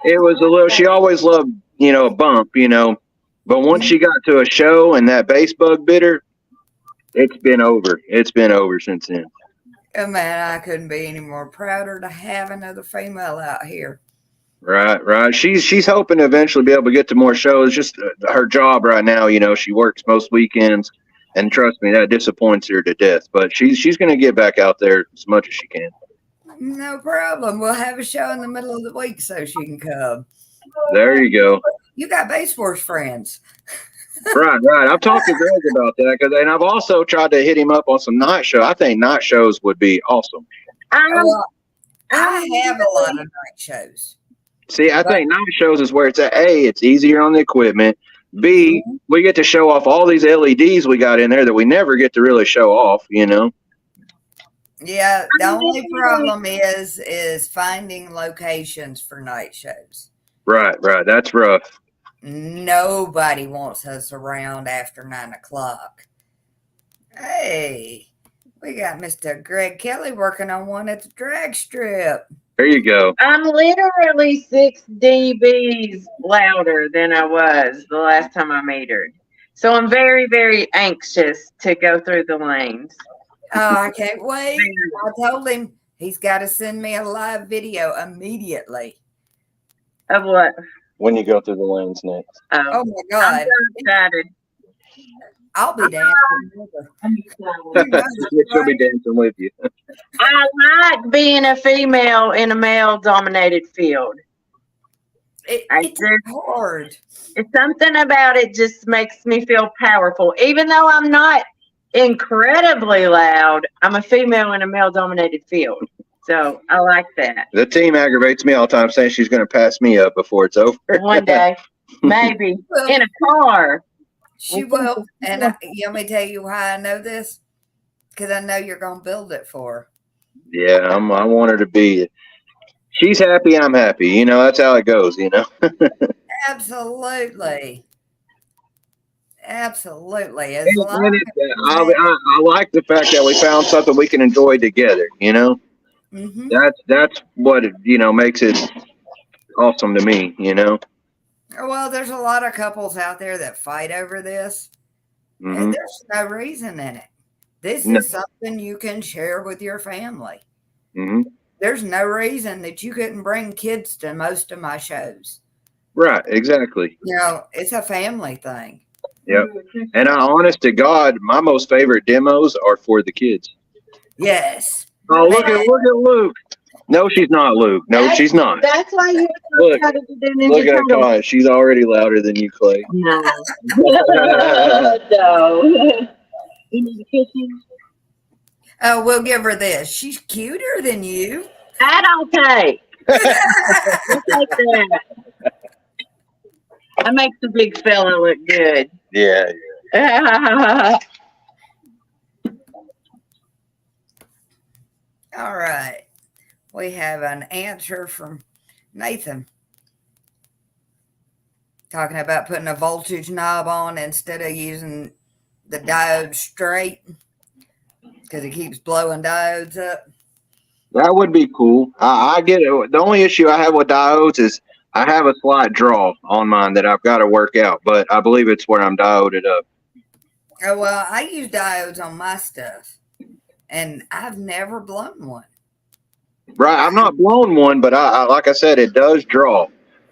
it was a little. She always loved, a bump, But once she got to a show and that bass bug bit her, it's been over. It's been over since then. Oh man, I couldn't be any more prouder to have another female out here. Right. She's hoping to eventually be able to get to more shows. Just her job right now, she works most weekends, and trust me, that disappoints her to death. But she's going to get back out there as much as she can. No problem. We'll have a show in the middle of the week so she can come. There you go. You got Bass Force friends. Right. I've talked to Greg about that and I've also tried to hit him up on some night shows. I think night shows would be awesome. Well, I have a lot of night shows. See, I think night shows is where it's at. A, it's easier on the equipment. B, we get to show off all these LEDs we got in there that we never get to really show off, Yeah, the only problem is finding locations for night shows. Right. That's rough. Nobody wants us around after 9 o'clock. Hey, we got Mr. Greg Kelly working on one at the drag strip. There you go. I'm literally 6 dBs louder than I was the last time I metered. So I'm very, very anxious to go through the lanes. Oh, I can't wait. I told him he's got to send me a live video immediately. Of what? When you go through the lanes next. Oh my God. I'm so excited. I'll be dancing with her. She'll be dancing with you. I like being a female in a male-dominated field. It's hard. It's something about it just makes me feel powerful. Even though I'm not incredibly loud, I'm a female in a male-dominated field. So I like that. The team aggravates me all the time saying she's going to pass me up before it's over. One day, maybe, in a car. She will. And you want me to tell you why I know this? Because I know you're going to build it for her. Yeah, I want her to be. She's happy, I'm happy. That's how it goes, Absolutely. Absolutely. I like the fact that we found something we can enjoy together, Mm-hmm. That's what makes it awesome to me, Well, there's a lot of couples out there that fight over this, and there's no reason in it. This is something you can share with your family. Mm-hmm. There's no reason that you couldn't bring kids to most of my shows. Right, exactly. It's a family thing. Yep. And honest to God, my most favorite demos are for the kids. Yes. Oh, look at Luke. No, she's not, Luke. No, she's not. That's why you were so excited to do Ninja Look at her Turtles. crying. She's already louder than you, Clay. No. No. You need a kitchen? Oh, we'll give her this. She's cuter than you. That okay. Just like that. That makes the big fella look good. Yeah. All right. We have an answer from Nathan talking about putting a voltage knob on instead of using the diode straight because it keeps blowing diodes up. That would be cool. I get it. The only issue I have with diodes is I have a slight draw on mine that I've got to work out, but I believe it's where I'm dioded up. Oh, well, I use diodes on my stuff, and I've never blown one. Right. I've not blown one, but I like I said, it does draw.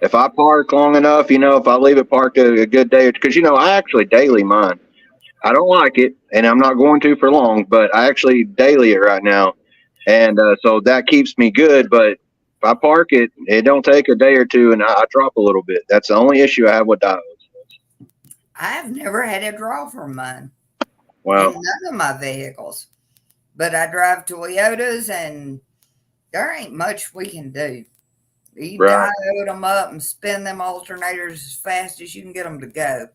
if I park long enough, if I leave it parked a good day, because I actually daily mine. I don't like it, and I'm not going to for long, but I actually daily it right now, and so that keeps me good. But if I park it, it don't take a day or two, and I drop a little bit. That's the only issue I have with diodes. I've never had a draw from mine in Well, none of my vehicles, but I drive Toyotas, and there ain't much we can do. You right, diode them up and spin them alternators as fast as you can get them to go,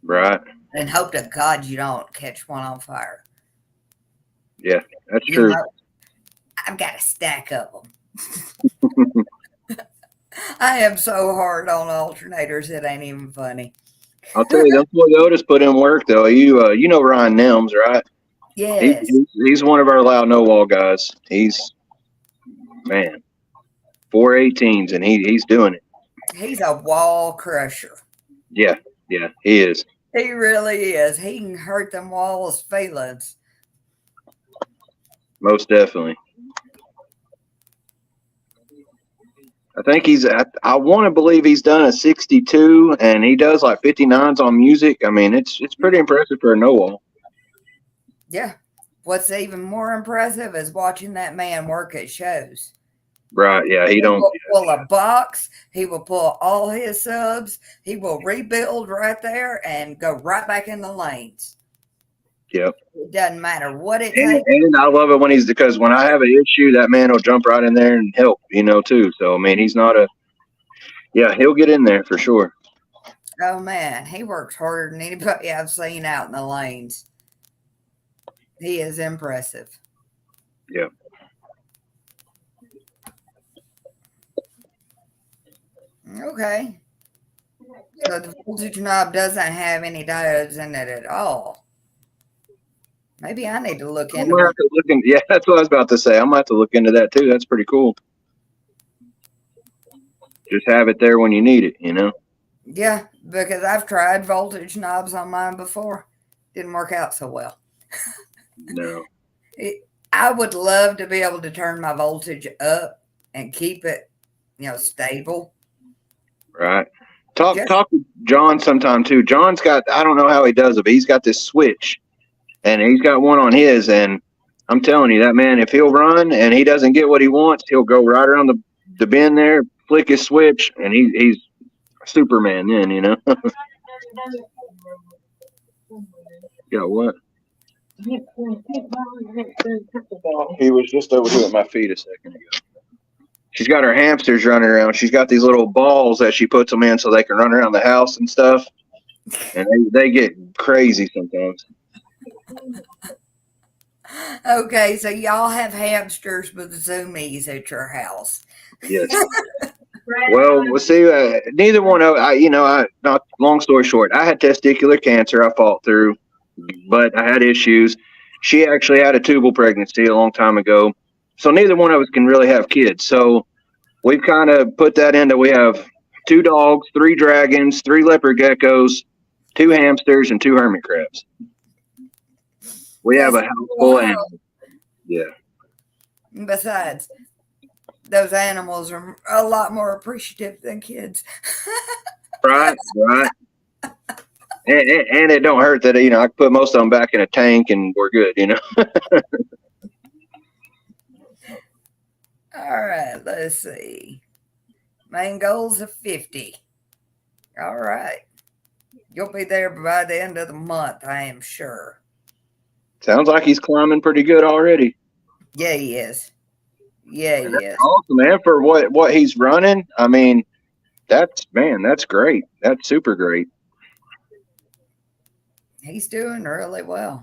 right, and hope to God you don't catch one on fire. yeah, that's You true. know, I've got a stack of them. I am so hard on alternators, it ain't even funny. I'll tell you, them Toyotas put in work though. You know Ryan Nelms, right? Yes, He's one of our loud no wall guys. He's man, 418s, and he's doing it. he's a wall crusher. Yeah, yeah, he is. He really is. He can hurt them walls' feelings. Most definitely. I think I want to believe he's done a 62, and he does like 59s on music. I mean, it's pretty impressive for a no wall. Yeah. What's even more impressive is watching that man work at shows. Right? Yeah, he don't. will pull a box. He will pull all his subs. He will rebuild right there and go right back in the lanes. Yep. It doesn't matter what it And, takes. and I love it because when I have an issue, that man will jump right in there and help. Too. So I mean, he's not a. Yeah, he'll get in there for sure. Oh man, he works harder than anybody I've seen out in the lanes. He is impressive. Yeah. Okay. So the voltage knob doesn't have any diodes in it at all. Maybe I need to look I'm into gonna one. have to look in, yeah, that's what I was about to say. I'm gonna have to look into that too. That's pretty cool. Just have it there when you need it. Yeah, because I've tried voltage knobs on mine before. Didn't work out so well. No. I would love to be able to turn my voltage up and keep it, stable. Right. Talk Just to John sometime too. John's got, I don't know how he does it, but he's got this switch, and he's got one on his, and I'm telling you, that man, if he'll run and he doesn't get what he wants, he'll go right around the bend there, flick his switch, and he's Superman then. Got what? He was just over here at my feet a second ago. She's got her hamsters running around. She's got these little balls that she puts them in so they can run around the house and stuff. And they get crazy sometimes. okay, so y'all have hamsters with zoomies at your house. Yes. Well, we'll see. Neither one of not long story short, I had testicular cancer. I fought through, but I had issues. She actually had a tubal pregnancy a long time ago. So neither one of us can really have kids. So we've kind of put that into, we have 2 dogs, 3 dragons, 3 leopard geckos, 2 hamsters, and 2 hermit crabs. We have a house full of animals. Yeah. Besides, those animals are a lot more appreciative than kids. Right. And it don't hurt that, I can put most of them back in a tank and we're good. All right, let's see. Main goals of 50. All right. You'll be there by the end of the month, I am sure. Sounds like he's climbing pretty good already. Yeah, he is. Yeah, he is. Awesome, man. For what he's running, I mean, that's great. That's super great. He's doing really well.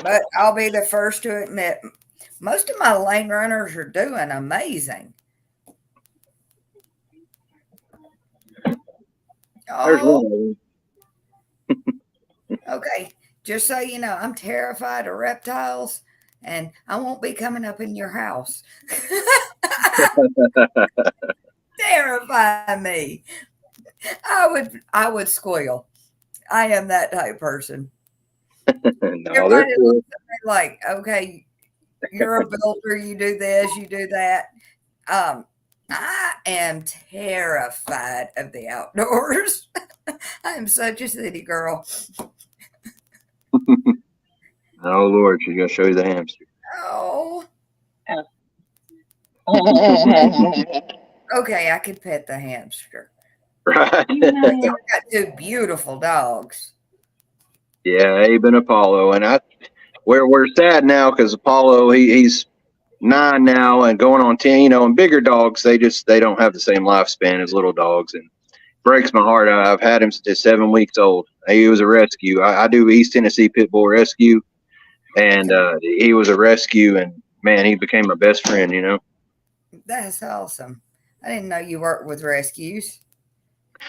But I'll be the first to admit, most of my lane runners are doing amazing. There's one of them. Okay. Just so you know, I'm terrified of reptiles, and I won't be coming up in your house. Terrify me. I would squeal. I am that type of person. No, Everybody they're cool. looks at me like, okay, you're a builder, you do this, you do that. I am terrified of the outdoors. I am such a city girl. Oh Lord, she's gonna show you the hamster. Oh, okay, I could pet the hamster. Right? I've got two beautiful dogs. Yeah, Abe and Apollo, and we're sad now because Apollo he's 9 now and going on 10. You know, and bigger dogs they don't have the same lifespan as little dogs, and breaks my heart. I've had him since 7 weeks old. He was a rescue. I do East Tennessee Pit Bull Rescue, and he was a rescue, and man, he became my best friend. You know. That's awesome. I didn't know you worked with rescues.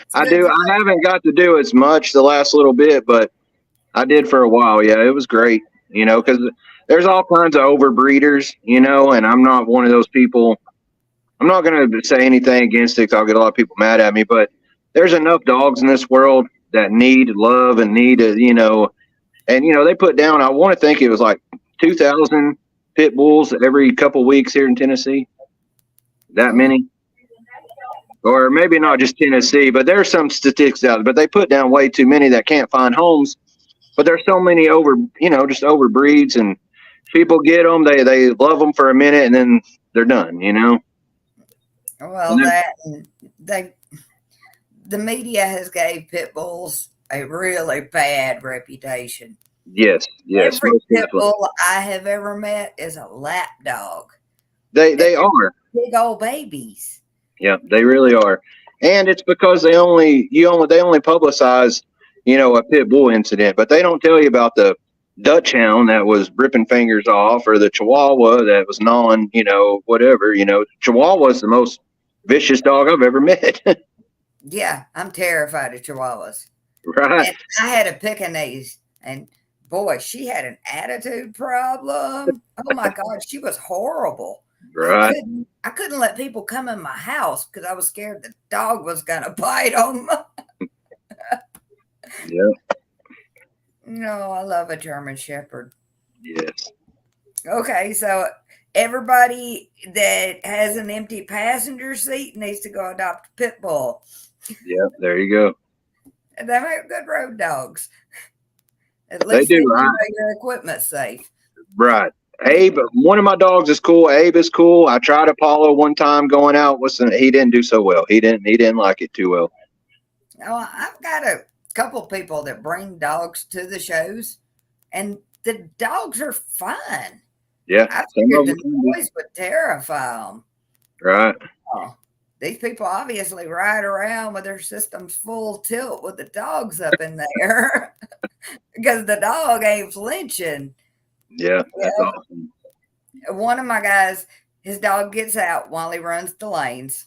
It's I good do. to I haven't got to do as much the last little bit, but I did for a while. Yeah, it was great. You know, because there's all kinds of overbreeders. You know, and I'm not one of those people. I'm not going to say anything against it 'cause I'll get a lot of people mad at me, but there's enough dogs in this world that need love and need you know, and you know they put down. I want to think it was like 2,000 pit bulls every couple weeks here in Tennessee. That many. Or maybe not just Tennessee, but there's some statistics out there. But they put down way too many that can't find homes. But there's so many just overbreeds, and people get them. They love them for a minute, and then they're done. You know. well that and the media has gave pit bulls a really bad reputation. Yes. Every Most pit definitely. bull I have ever met is a lap dog. They are. Big old babies. Yeah, they really are. And it's because they only publicize, you know, a pit bull incident, but they don't tell you about the Dutch hound that was ripping fingers off or the Chihuahua that was gnawing, you know, whatever. You know, Chihuahua is the most vicious dog I've ever met. Yeah, I'm terrified of chihuahuas. Right. And I had a Pekingese, and boy, she had an attitude problem. Oh my God, she was horrible. Right. I couldn't let people come in my house because I was scared the dog was gonna bite them. Yeah. No, I love a German Shepherd. Yes. Okay, so everybody that has an empty passenger seat needs to go adopt a pit bull. Yeah. There you go. And they make good road dogs. At They least do, they right? make your equipment safe. Right. Abe, one of my dogs is cool. Abe is cool. I tried Apollo one time going out. He didn't do so well. He didn't like it too well. Now, I've got a couple people that bring dogs to the shows, and the dogs are fine. Yeah. I Some figured of the them, noise would terrify them. right. Oh, these people obviously ride around with their systems full tilt with the dogs up in there because the dog ain't flinching. Yeah. That's Yeah. awesome. One of my guys, his dog gets out while he runs the lanes.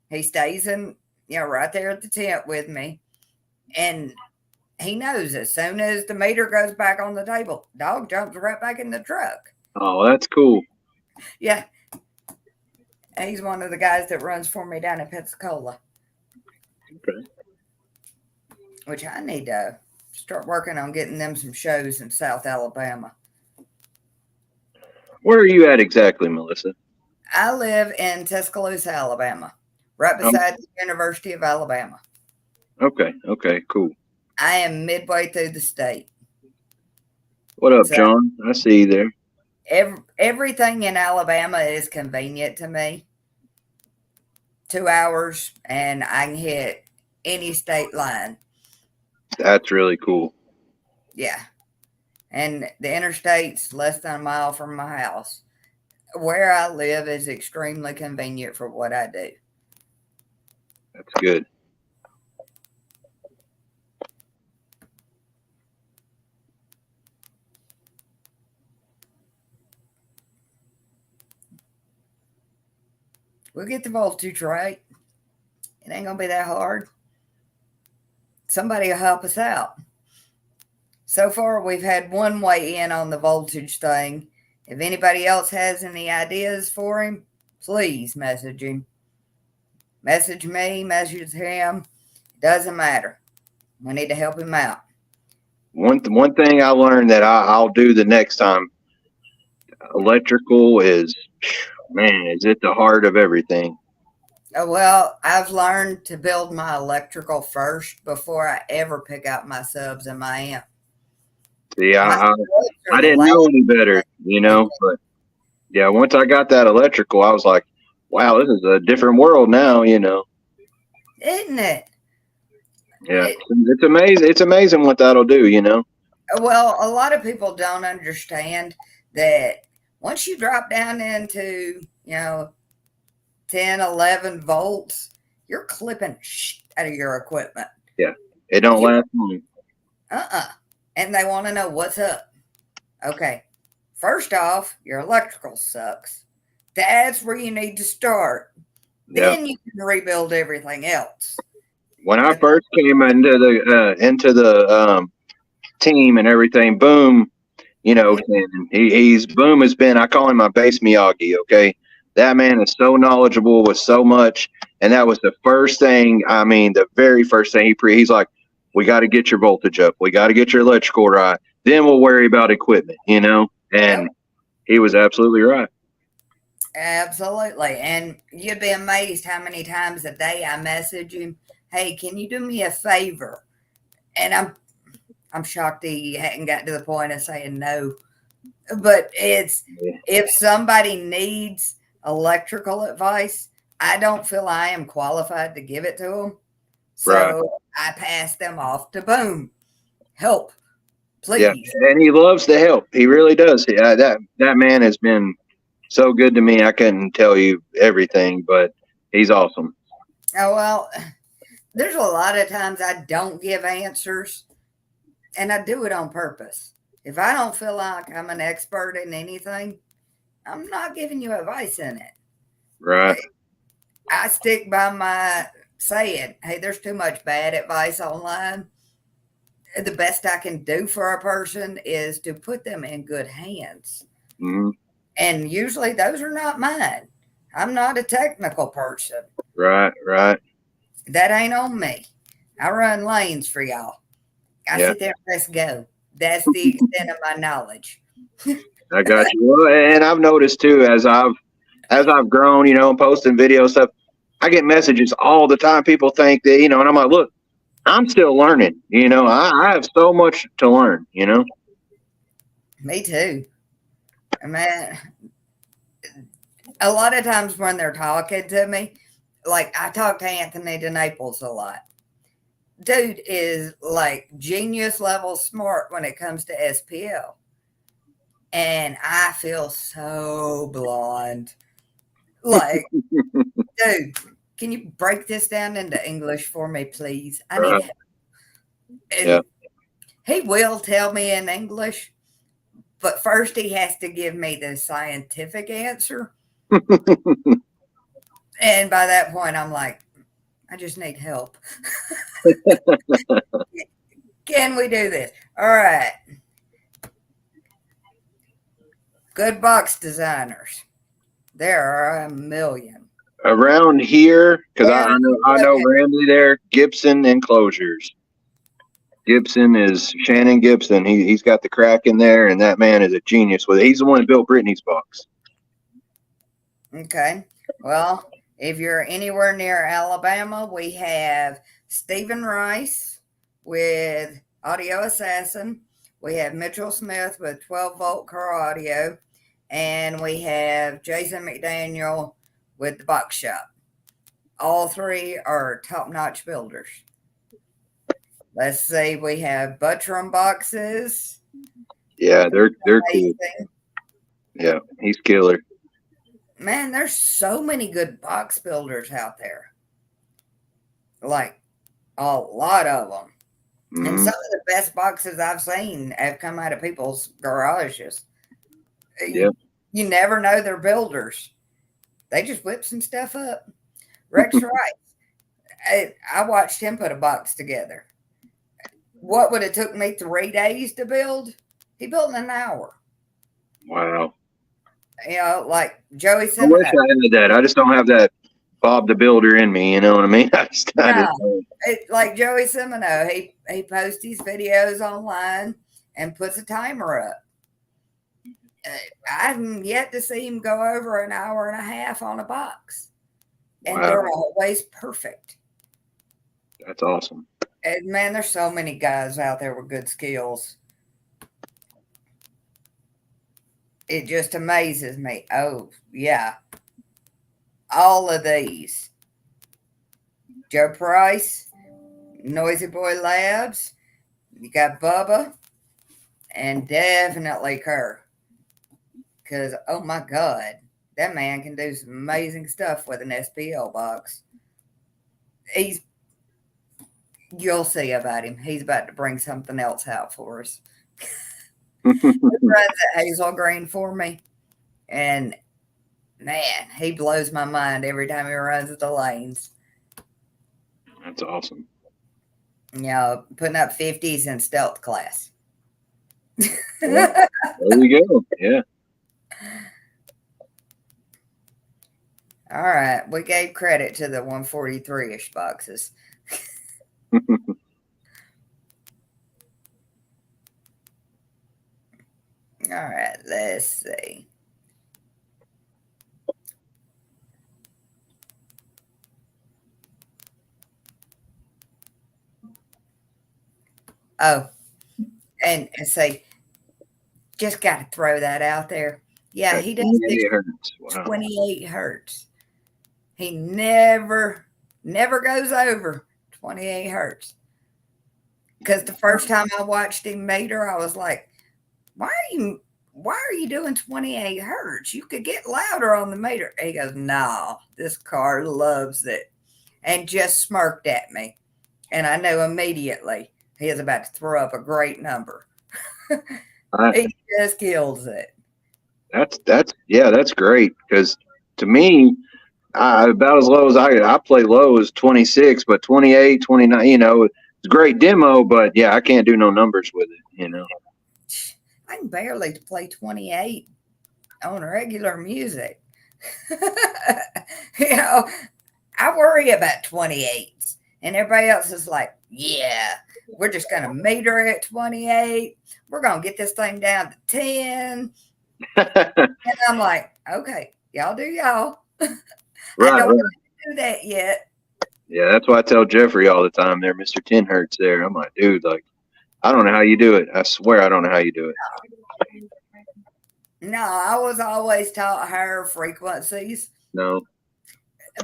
He stays in, right there at the tent with me. And he knows as soon as the meter goes back on the table, dog jumps right back in the truck. Oh, that's cool. Yeah. And he's one of the guys that runs for me down in Pensacola. Okay. Which I need to start working on getting them some shows in South Alabama. Where are you at exactly, Melissa? I live in Tuscaloosa, Alabama, right beside the University of Alabama. Okay. Okay. Cool. I am midway through the state. What up, So- John? I see you there. Everything in Alabama is convenient to me. 2 hours and I can hit any state line. That's really cool. Yeah. And the interstate's less than a mile from my house. Where I live is extremely convenient for what I do. That's good. We'll get the voltage right. It ain't going to be that hard. Somebody will help us out. So far, we've had one weigh in on the voltage thing. If anybody else has any ideas for him, please message him. Message me, message him. Doesn't matter. We need to help him out. One thing I learned that I'll do the next time. Electrical is, man, is it the heart of everything? Well, I've learned to build my electrical first before I ever pick out my subs and my amp. See, My subs are I the didn't last know any better, but yeah, once I got that electrical, I was like, wow, this is a different world now. isn't it? Yeah, it's amazing. It's amazing what that'll do. Well, a lot of people don't understand that once you drop down into, 10, 11 volts, you're clipping out of your equipment. Yeah, it don't You, last long. And they want to know what's up. Okay. First off, your electrical sucks. That's where you need to start. Yeah. Then you can rebuild everything else. When I first came into the team and everything, Boom, and he's Boom has been. I call him my base Miyagi. Okay, that man is so knowledgeable with so much, and that was the first thing. I mean, the very first thing he's like, we got to get your voltage up. We got to get your electrical right. Then we'll worry about equipment. And Yep. he was absolutely right. Absolutely. And you'd be amazed how many times a day I message him, hey, can you do me a favor? And I'm shocked he hadn't got to the point of saying no. But it's if somebody needs electrical advice, I don't feel I am qualified to give it to them. So Right. I pass them off to Boom. Help, please. Yeah, and he loves to help. He really does. That man has been so good to me. I couldn't tell you everything, but he's awesome. Oh, well, there's a lot of times I don't give answers, and I do it on purpose. If I don't feel like I'm an expert in anything, I'm not giving you advice in it. Right. I stick by my saying, hey, there's too much bad advice online. The best I can do for a person is to put them in good hands. Mm-hmm. And usually those are not mine. I'm not a technical person. Right. That ain't on me. I run lanes for y'all. I sit there and press go. That's the extent of my knowledge. I got you. Well, and I've noticed too, as I've grown, and posting video stuff, I get messages all the time. People think that, and I'm like, look, I'm still learning. I have so much to learn. Me too. Man, a lot of times when they're talking to me, like I talk to Anthony de Naples a lot. Dude is like genius level smart when it comes to SPL. And I feel so blonde. Like, dude, can you break this down into English for me, please? I need help. And he will tell me in English, but first he has to give me the scientific answer. And by that point, I'm like, I just need help. Can we do this? All right. Good box designers. There are a million. Around here, because I know Randy there, Gibson Enclosures. Gibson is Shannon Gibson. He's got the crack in there, and that man is a genius with it. He's the one that built Brittany's box. Okay. Well, if you're anywhere near Alabama, we have Stephen Rice with Audio Assassin. We have Mitchell Smith with 12-volt car audio. And we have Jason McDaniel with the box shop. All three are top-notch builders. Let's see, we have Buttram boxes. Yeah, they're cool. Yeah, he's killer. Man, there's so many good box builders out there. Like a lot of them. Mm-hmm. And some of the best boxes I've seen have come out of people's garages. Yeah. You never know they're builders. They just whip some stuff up. Rex Rice. I watched him put a box together. What would it took me 3 days to build? He built in an hour. Wow. Like Joey Semino. I wish I had that. I just don't have that Bob the Builder in me. You know what I mean? Like Joey Semino, he posts these videos online and puts a timer up. I've yet to see him go over an hour and a half on a box. and Wow. they're always perfect. That's awesome. And man, there's so many guys out there with good skills. It just amazes me. Oh, yeah. All of these. Joe Price, Noisy Boy Labs, you got Bubba, and definitely Kerr. Because, oh my God, that man can do some amazing stuff with an SPL box. You'll see about him. He's about to bring something else out for us. He runs at Hazel Green for me. And man, he blows my mind every time he runs at the lanes. That's awesome. You know, putting up 50s in stealth class. There you go. Yeah. All right. We gave credit to the 143-ish boxes. All right. Let's see. Oh, and say, just got to throw that out there. Yeah, he does 28 hertz. Wow. 28 hertz. He never goes over 28 hertz. Because the first time I watched him meter, I was like, why are you doing 28 hertz? You could get louder on the meter. He goes, no, this car loves it. And just smirked at me. And I knew immediately he is about to throw up a great number. He just kills it. That's great. Because to me, about as low as I play low as 26, but 28, 29, it's a great demo, but yeah, I can't do no numbers with it, I can barely play 28 on regular music. I worry about 28s, and everybody else is like, yeah, we're just going to meter it at 28. We're going to get this thing down to 10. And I'm like, okay, y'all do y'all. Right, I don't right. want to do that yet. Yeah, that's why I tell Jeffrey all the time there, Mr. 10 Hertz there. I'm like, dude, I don't know how you do it. I swear I don't know how you do it. No, I was always taught higher frequencies. No.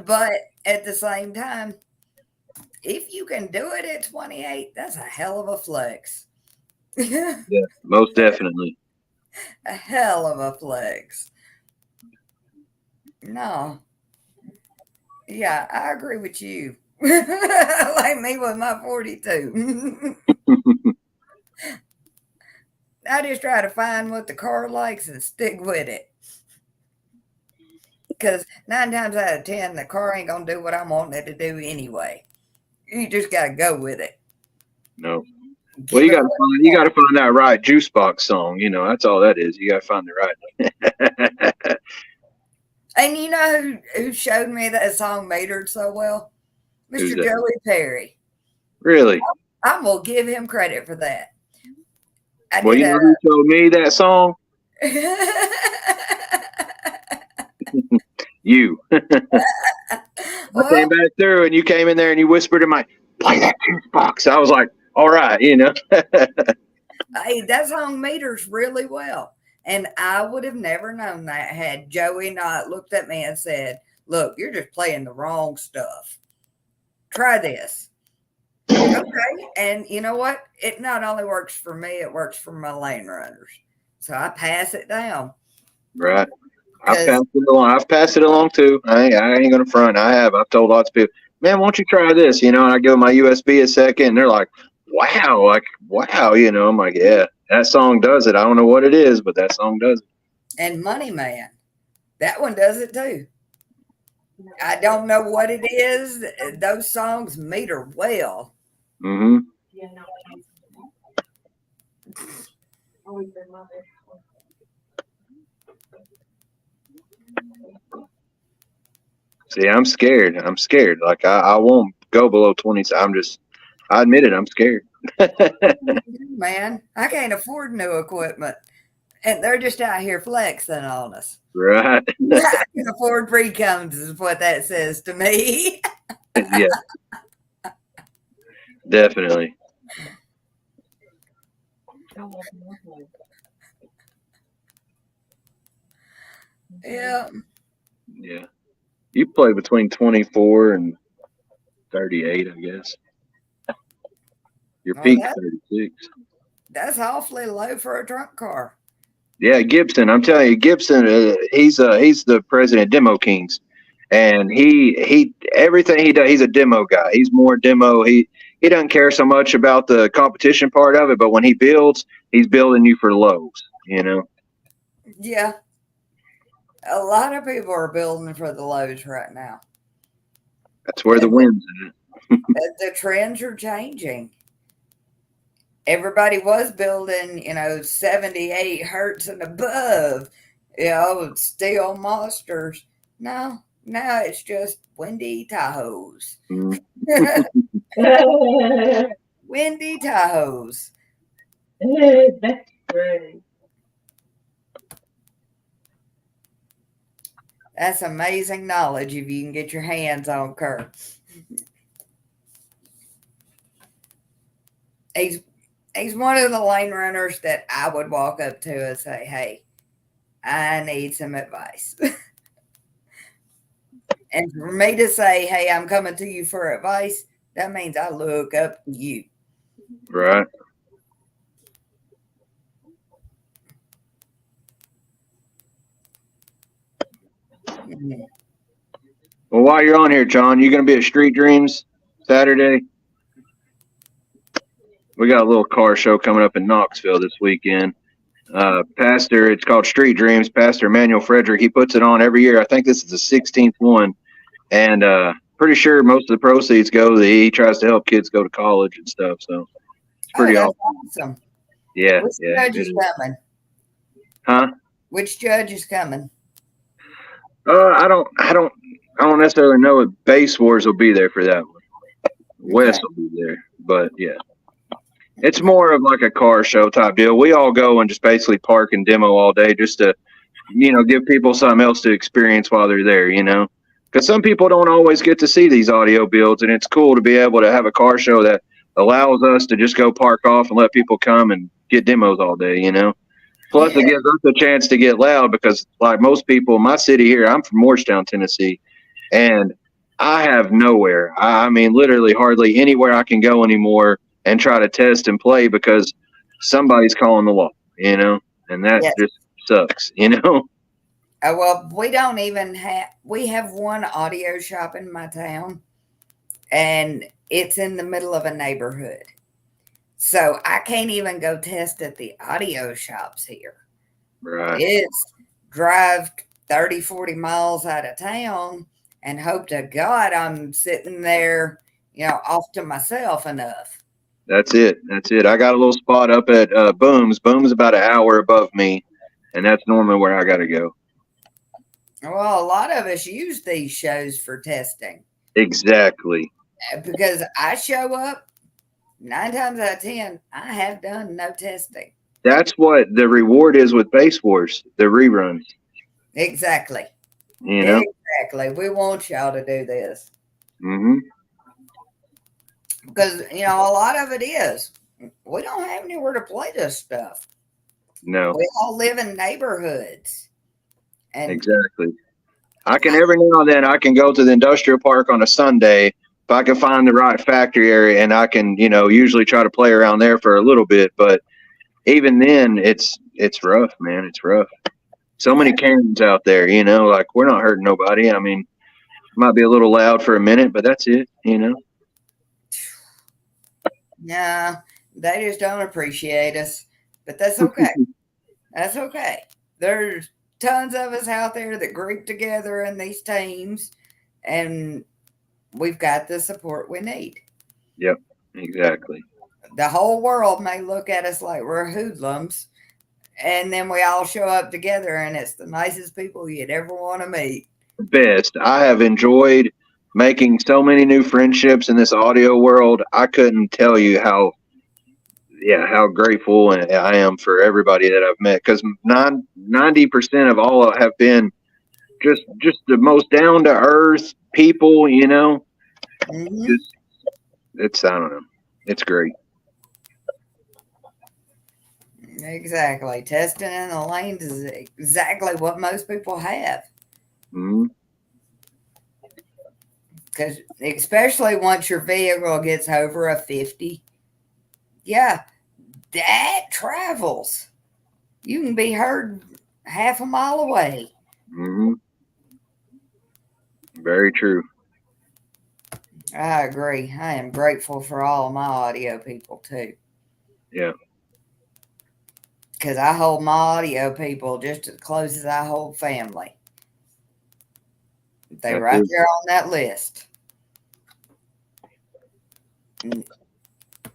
But at the same time, if you can do it at 28, that's a hell of a flex. Yeah, most definitely. A hell of a flex. No. Yeah, I agree with you. Like me with my 42. I just try to find what the car likes and stick with it. Because 9 times out of 10, the car ain't going to do what I'm wanting it to do anyway. You just got to go with it. No. Well, you got to find that right juice box song. That's all that is. You got to find the right. And you know who showed me that song metered so well? Mr. Joey Perry. Really? I'm going to give him credit for that. Well, you know who showed me that song? You. I came back through and you came in there and you whispered in my, play that juice box. I was like, all right, Hey, that song meters really well. And I would have never known that had Joey not looked at me and said, look, you're just playing the wrong stuff. Try this. Okay. And you know what? It not only works for me, it works for my lane runners. So I pass it down. Right. I've passed it along too. I ain't gonna front. I've told lots of people, man, why don't you try this? And I give them my USB a second and they're like, wow. I'm like, yeah, that song does it. I don't know what it is, but that song does it. And Money Man, that one does it too. I don't know what it is. Those songs meter well. Mm-hmm. See, I'm scared. Like I won't go below 20. I admit it. I'm scared. Man, I can't afford new equipment. And they're just out here flexing on us. Right. I can afford pre-combs is what that says to me. Yeah, definitely. Yeah. Yeah. You play between 24 and 38, I guess. Your Well, peak's 36. that's awfully low for a trunk car. Yeah, Gibson. I'm telling you, Gibson. He's the president of Demo Kings, and he everything he does. He's a demo guy. He's more demo. He doesn't care so much about the competition part of it, but when he builds, he's building you for lows. You know. Yeah. A lot of people are building for the lows right now. That's where the wind's at. The trends are changing. Everybody was building, 78 hertz and above, steel monsters. No, now it's just windy Tahoes. Mm. Windy Tahoes. That's great. That's amazing knowledge if you can get your hands on Kurt. He's one of the lane runners that I would walk up to and say, hey, I need some advice. And for me to say, hey, I'm coming to you for advice, that means I look up to you. Right. Mhm. Well, while you're on here, John, you going to be at Street Dreams Saturday? We got a little car show coming up in Knoxville this weekend. Pastor, it's called Street Dreams. Pastor Emmanuel Frederick, he puts it on every year. I think this is the 16th one, and pretty sure most of the proceeds go to he tries to help kids go to college and stuff. So it's pretty that's awesome. awesome. Yeah, Which yeah. judge is coming? Huh? Which judge is coming? I don't necessarily know if Base Wars will be there for that one. Wes will be there, but yeah. It's more of like a car show type deal. We all go and just basically park and demo all day just to, give people something else to experience while they're there, Because some people don't always get to see these audio builds, and it's cool to be able to have a car show that allows us to just go park off and let people come and get demos all day, Plus, it gives us a chance to get loud because, like most people in my city here, I'm from Morristown, Tennessee, and I have nowhere. I mean, literally hardly anywhere I can go anymore and try to test and play because somebody's calling the law, and that just sucks, Well, we don't even we have one audio shop in my town, and it's in the middle of a neighborhood. So I can't even go test at the audio shops here. Right. It's drive 30, 40 miles out of town and hope to God I'm sitting there, off to myself enough. That's it. I got a little spot up at Booms. Booms about an hour above me, and that's normally where I got to go. Well, a lot of us use these shows for testing. Exactly. Because I show up, 9 times out of 10, I have done no testing. That's what the reward is with Base Wars, the reruns. Exactly. Exactly. We want y'all to do this. Mm-hmm. Because, a lot of it is, we don't have anywhere to play this stuff. No. We all live in neighborhoods. And exactly. I can every now and then I can go to the industrial park on a Sunday if I can find the right factory area, and I can, usually try to play around there for a little bit. But even then, it's rough, man. It's rough. So many Karens out there, like we're not hurting nobody. I mean, might be a little loud for a minute, but that's it, Nah, they just don't appreciate us. But that's okay. That's okay. There's tons of us out there that group together in these teams, and we've got the support we need. Yep, exactly. The whole world may look at us like we're hoodlums, and then we all show up together, and it's the nicest people you'd ever want to meet. Best. I have enjoyed making so many new friendships in this audio world. I couldn't tell you how yeah, how grateful I am for everybody that I've met, because 90% of all have been just the most down to earth people. Hmm. Just it's, I don't know, it's great. Exactly. Testing in the lanes is exactly what most people have. Hmm. Because especially once your vehicle gets over a 50, yeah, that travels. You can be heard half a mile away. Hmm. Very true. I agree. I am grateful for all of my audio people too. Yeah. Because I hold my audio people just as close as I hold family. They That's right it. there on that list.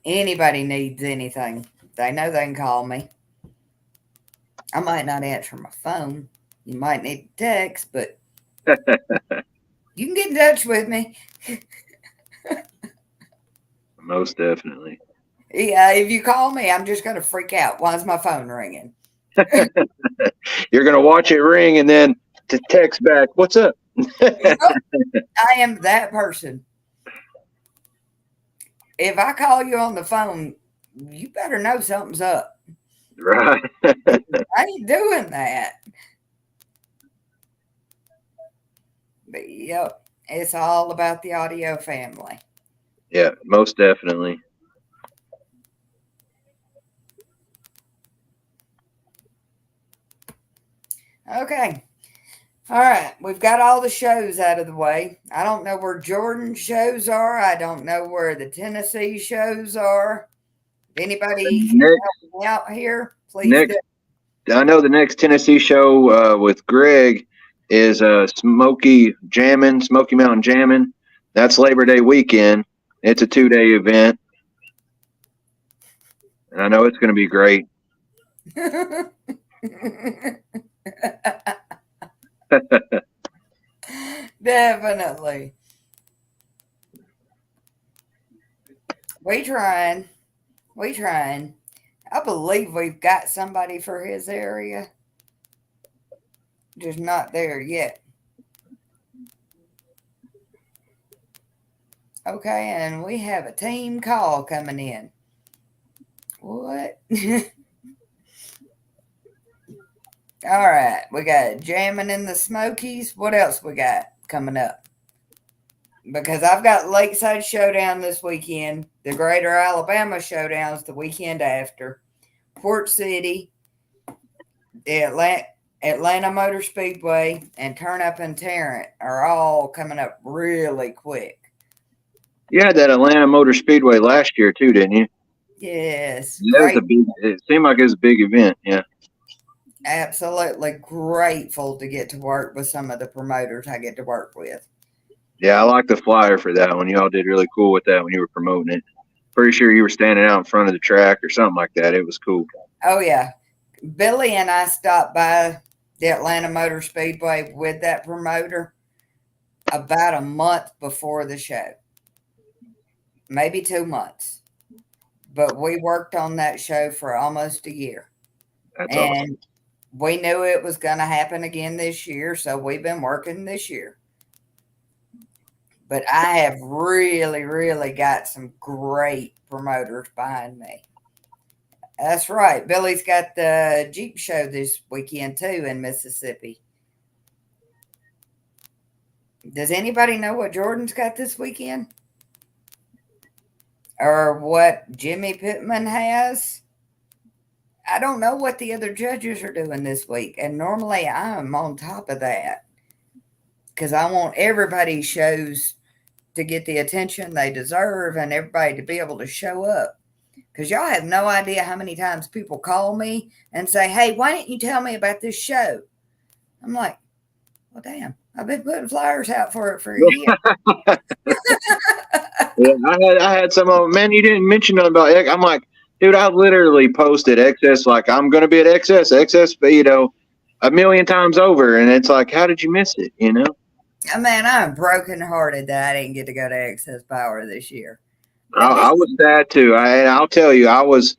Anybody needs anything, they know they can call me. I might not answer my phone. You might need to text, but you can get in touch with me. Most definitely. Yeah, if you call me, I'm just going to freak out. Why is my phone ringing? You're gonna watch it ring and then to text back, "What's up?" Yep, I am that person. If I call you on the phone, you better know something's up. Right. I ain't doing that. But yep, it's all about the audio family. Yeah, most definitely. Okay. All right. We've got all the shows out of the way. I don't know where Jordan's shows are. I don't know where the Tennessee shows are. If anybody can Next, help me out here, please do. next, I know the next Tennessee show with Greg is Smoky Mountain Jammin'. That's Labor Day weekend. It's a 2-day event, and I know it's going to be great. Definitely. We trying. We trying. I believe we've got somebody for his area. Just not there yet. Okay, and we have a team call coming in. What? All right, we got jamming in the Smokies. What else we got coming up? Because I've got Lakeside Showdown this weekend, the Greater Alabama Showdowns the weekend after, Port City, the Atlanta Motor Speedway, and Turn Up and Tarrant are all coming up really quick. You had that Atlanta Motor Speedway last year too, didn't you? Yes, That was great. a big. It seemed like it was a big event. Yeah. Absolutely grateful to get to work with some of the promoters I get to work with. Yeah, I like the flyer for that one. You all did really cool with that when you were promoting it. Pretty sure you were standing out in front of the track or something like that. It was cool. Oh, yeah. Billy and I stopped by the Atlanta Motor Speedway with that promoter about a month before the show, maybe 2 months. But we worked on that show for almost a year. That's And awesome. we knew it was going to happen again this year. So we've been working this year. But I have really, really got some great promoters behind me. That's right. Billy's got the Jeep show this weekend too in Mississippi. Does anybody know what Jordan's got this weekend? Or what Jimmy Pittman has? I don't know what the other judges are doing this week. And normally I'm on top of that because I want everybody's shows to get the attention they deserve and everybody to be able to show up. Because y'all have no idea how many times people call me and say, hey, why didn't you tell me about this show? I'm like, well, damn, I've been putting flyers out for it for a year. Yeah, I had some of them. Man, you didn't mention nothing about X. I'm like, dude, I literally posted XS like I'm going to be at XS, a million times over. And it's like, how did you miss it? Man, I'm brokenhearted that I didn't get to go to Xspower this year. I was sad too. I'll tell you, I was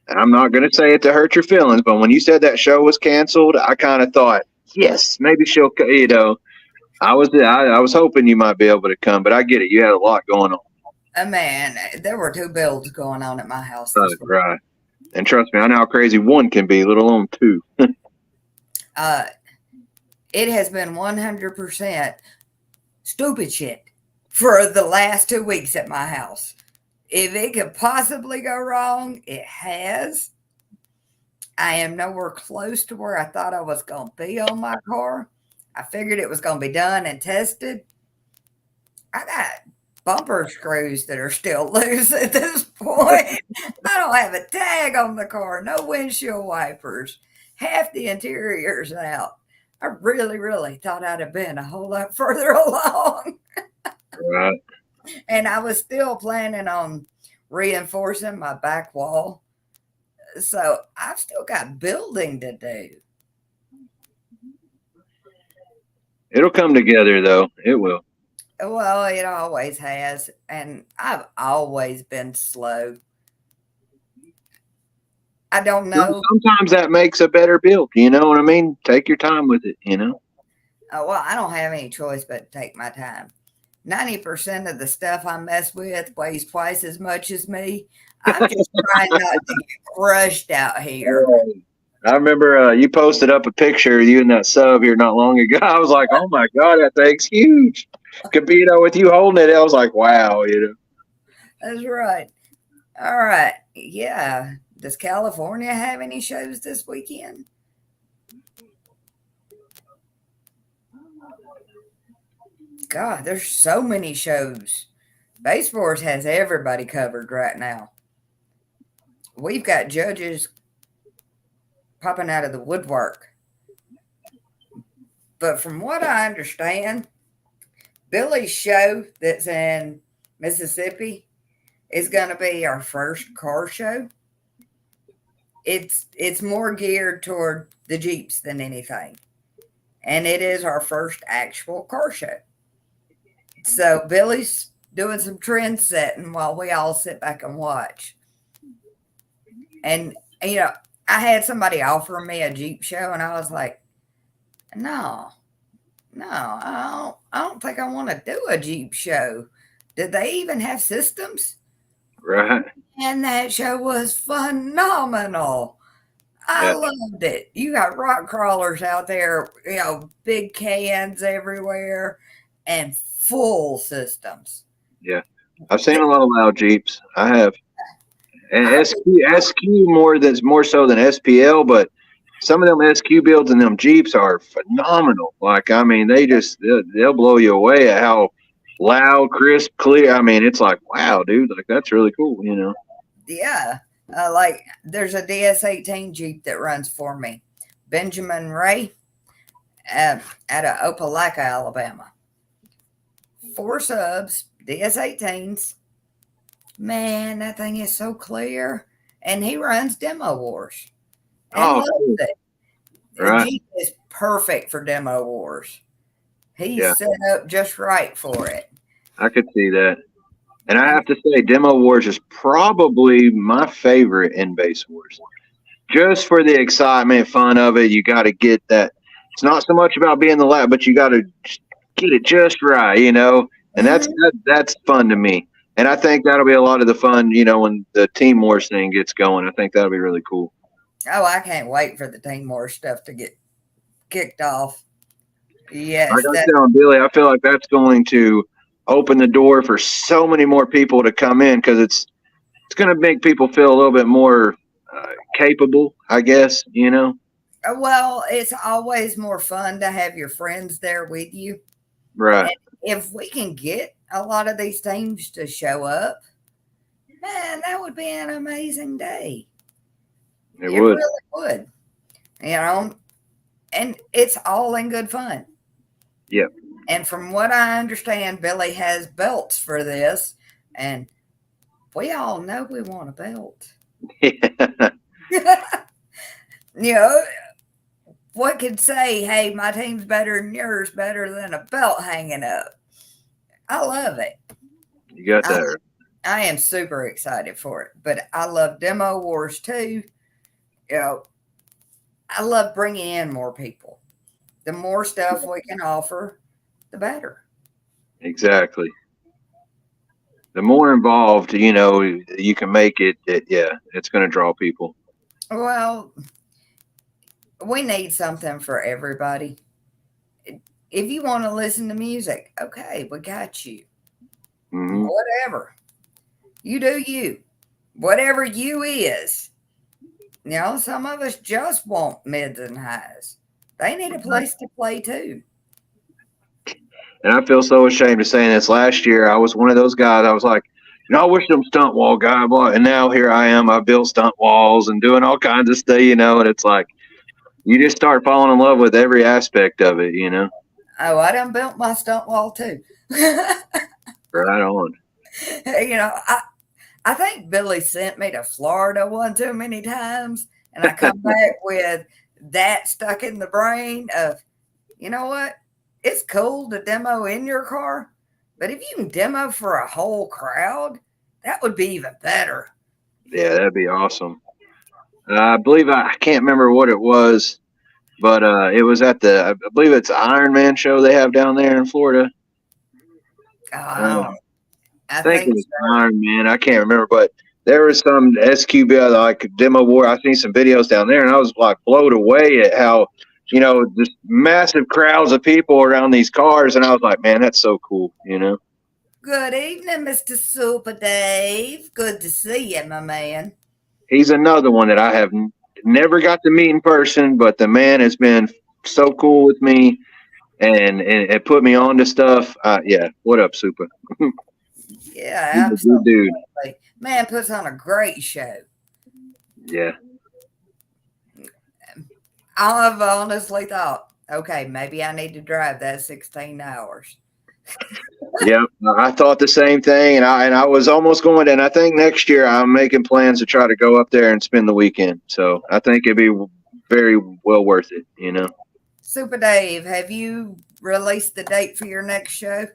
And I'm not going to say it to hurt your feelings, but when you said that show was canceled, I kind of thought, yes, maybe she'll, I was hoping you might be able to come, but I get it. You had a lot going on. Man, there were 2 builds going on at my house this week. Right. And trust me, I know how crazy one can be, let alone 2. It has been 100% stupid shit for the last 2 weeks at my house. If it could possibly go wrong, it has. I am nowhere close to where I thought I was going to be on my car. I figured it was going to be done and tested. I got bumper screws that are still loose at this point. I don't have a tag on the car, no windshield wipers. Half the interior's out. I really, really thought I'd have been a whole lot further along. Right. And I was still planning on reinforcing my back wall. So I've still got building to do. It'll come together, though. It will. Well, it always has. And I've always been slow. I don't know. Sometimes that makes a better build. You know what I mean? Take your time with it, you know? Well, I don't have any choice but to take my time. 90% of the stuff I mess with weighs twice as much as me. I'm just trying not to get crushed out here. I remember you posted up a picture of you in that sub here not long ago. I was like, oh my God, that thing's huge. Could be, with you holding it, I was like, wow, That's right. All right. Yeah. Does California have any shows this weekend? God, there's so many shows. Base Sports has everybody covered right now. We've got judges popping out of the woodwork. But from what I understand, Billy's show that's in Mississippi is going to be our first car show. It's more geared toward the Jeeps than anything. And it is our first actual car show. So Billy's doing some trend setting while we all sit back and watch. And, I had somebody offer me a Jeep show, and I was like, no, I don't think I want to do a Jeep show. Did they even have systems? Right. And that show was phenomenal. I loved it. You got rock crawlers out there, big cans everywhere and full systems. Yeah. I've seen a lot of loud Jeeps. I have. And SQ more so than SPL, but some of them SQ builds and them Jeeps are phenomenal. Like, I mean, they'll blow you away at how loud, crisp, clear. I mean, it's like, wow, dude, like that's really cool, Yeah. Like there's a DS18 Jeep that runs for me. Benjamin Ray out of Opelika, Alabama. 4 subs, DS18s. Man, that thing is so clear. And he runs Demo Wars. And loves it. Right. The Jeep is perfect for Demo Wars. He's set up just right for it. I could see that. And I have to say, Demo Wars is probably my favorite in Base Wars. Just for the excitement, fun of it, you got to get that. It's not so much about being the lab, but you got to get it just right, And that's fun to me. And I think that'll be a lot of the fun, when the Team Wars thing gets going. I think that'll be really cool. Oh, I can't wait for the Team Wars stuff to get kicked off. Yes. Like I telling Billy, I feel like that's going to open the door for so many more people to come in because it's going to make people feel a little bit more capable, I guess, Well, it's always more fun to have your friends there with you. Right. And if we can get a lot of these teams to show up, man, that would be an amazing day. It would. Really would. And it's all in good fun. Yep. And from what I understand, Billy has belts for this. And we all know we want a belt. What could say, hey, my team's better than yours, better than a belt hanging up? I love it. You got that. I am super excited for it. But I love Demo Wars too. You know, I love bringing in more people. The more stuff we can offer, the better. Exactly. The more involved, you can make it. Yeah, it's going to draw people. Well, we need something for everybody. If you want to listen to music, okay, we got you. Hmm. Whatever. You do you. Whatever you is. Some of us just want mids and highs. They need a place to play too. And I feel so ashamed of saying this. Last year, I was one of those guys. I was like, I wish them stunt wall guy. Blah. And now here I am. I built stunt walls and doing all kinds of stuff. And it's like you just start falling in love with every aspect of it. Oh, I done built my stunt wall too. Right on. I think Billy sent me to Florida one too many times, and I come back with that stuck in the brain of, you know what? It's cool to demo in your car, but if you can demo for a whole crowd, that would be even better. Yeah, that'd be awesome. I believe I can't remember what it was, but it was at I believe it's Iron Man show they have down there in Florida. Oh, I I think it think was so. Iron Man. I can't remember, but there was some SQB like demo war. I seen some videos down there, and I was like blown away at how just massive crowds of people around these cars, and I was like, man, that's so cool. Good evening, Mr. Super Dave. Good to see you, my man. He's another one that I have never got to meet in person, but the man has been so cool with me and put me on to stuff. Yeah, what up, Super? Yeah, He's a good dude. absolutely. Man puts on a great show. Yeah. I've honestly thought, okay, maybe I need to drive that 16 hours. Yeah, I thought the same thing, and I was almost going. And I think next year I'm making plans to try to go up there and spend the weekend. So I think it'd be very well worth it. Super Dave, have you released the date for your next show?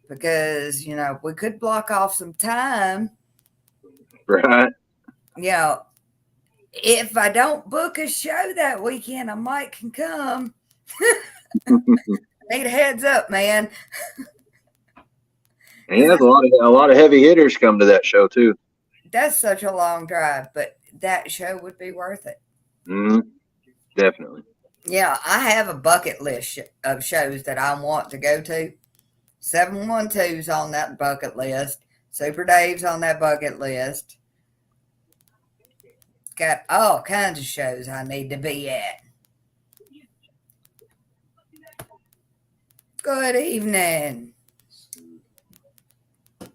Because, we could block off some time. Right. If I don't book a show that weekend, I might can come. Need a heads up, man. And yeah, a lot of heavy hitters come to that show too. That's such a long drive, but that show would be worth it. Hmm. Definitely. Yeah, I have a bucket list of shows that I want to go to. 712's on that bucket list. Super Dave's on that bucket list. Got all kinds of shows I need to be at. Good evening.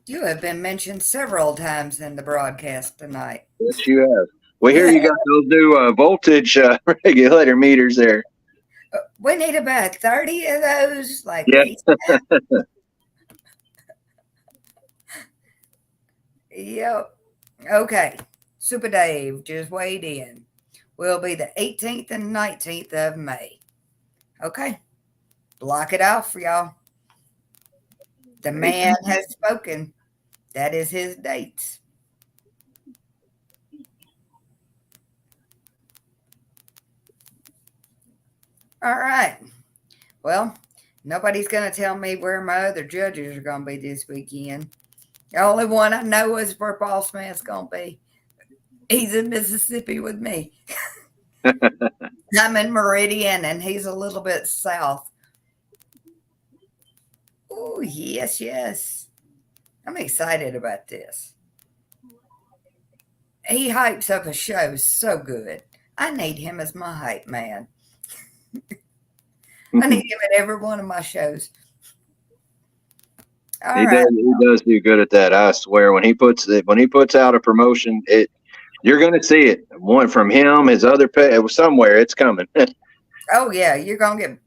You have been mentioned several times in the broadcast tonight. Yes, you have. Well, here you got those new voltage regulator meters there. We need about 30 of those. Yeah. Yep. Okay. Super Dave just weighed in. Will be the 18th and 19th of May. Okay. Block it off for y'all. The man has spoken. That is his dates. All right. Well, nobody's going to tell me where my other judges are going to be this weekend. The only one I know is where Boss Man's going to be. He's in Mississippi with me. I'm in Meridian, and he's a little bit south. Oh, yes, yes. I'm excited about this. He hypes up a show so good. I need him as my hype man. I need him at every one of my shows. He does do good at that. I swear. When he puts out a promotion, you're going to see it. One from him, his other pet, somewhere. It's coming. Oh yeah, you're gonna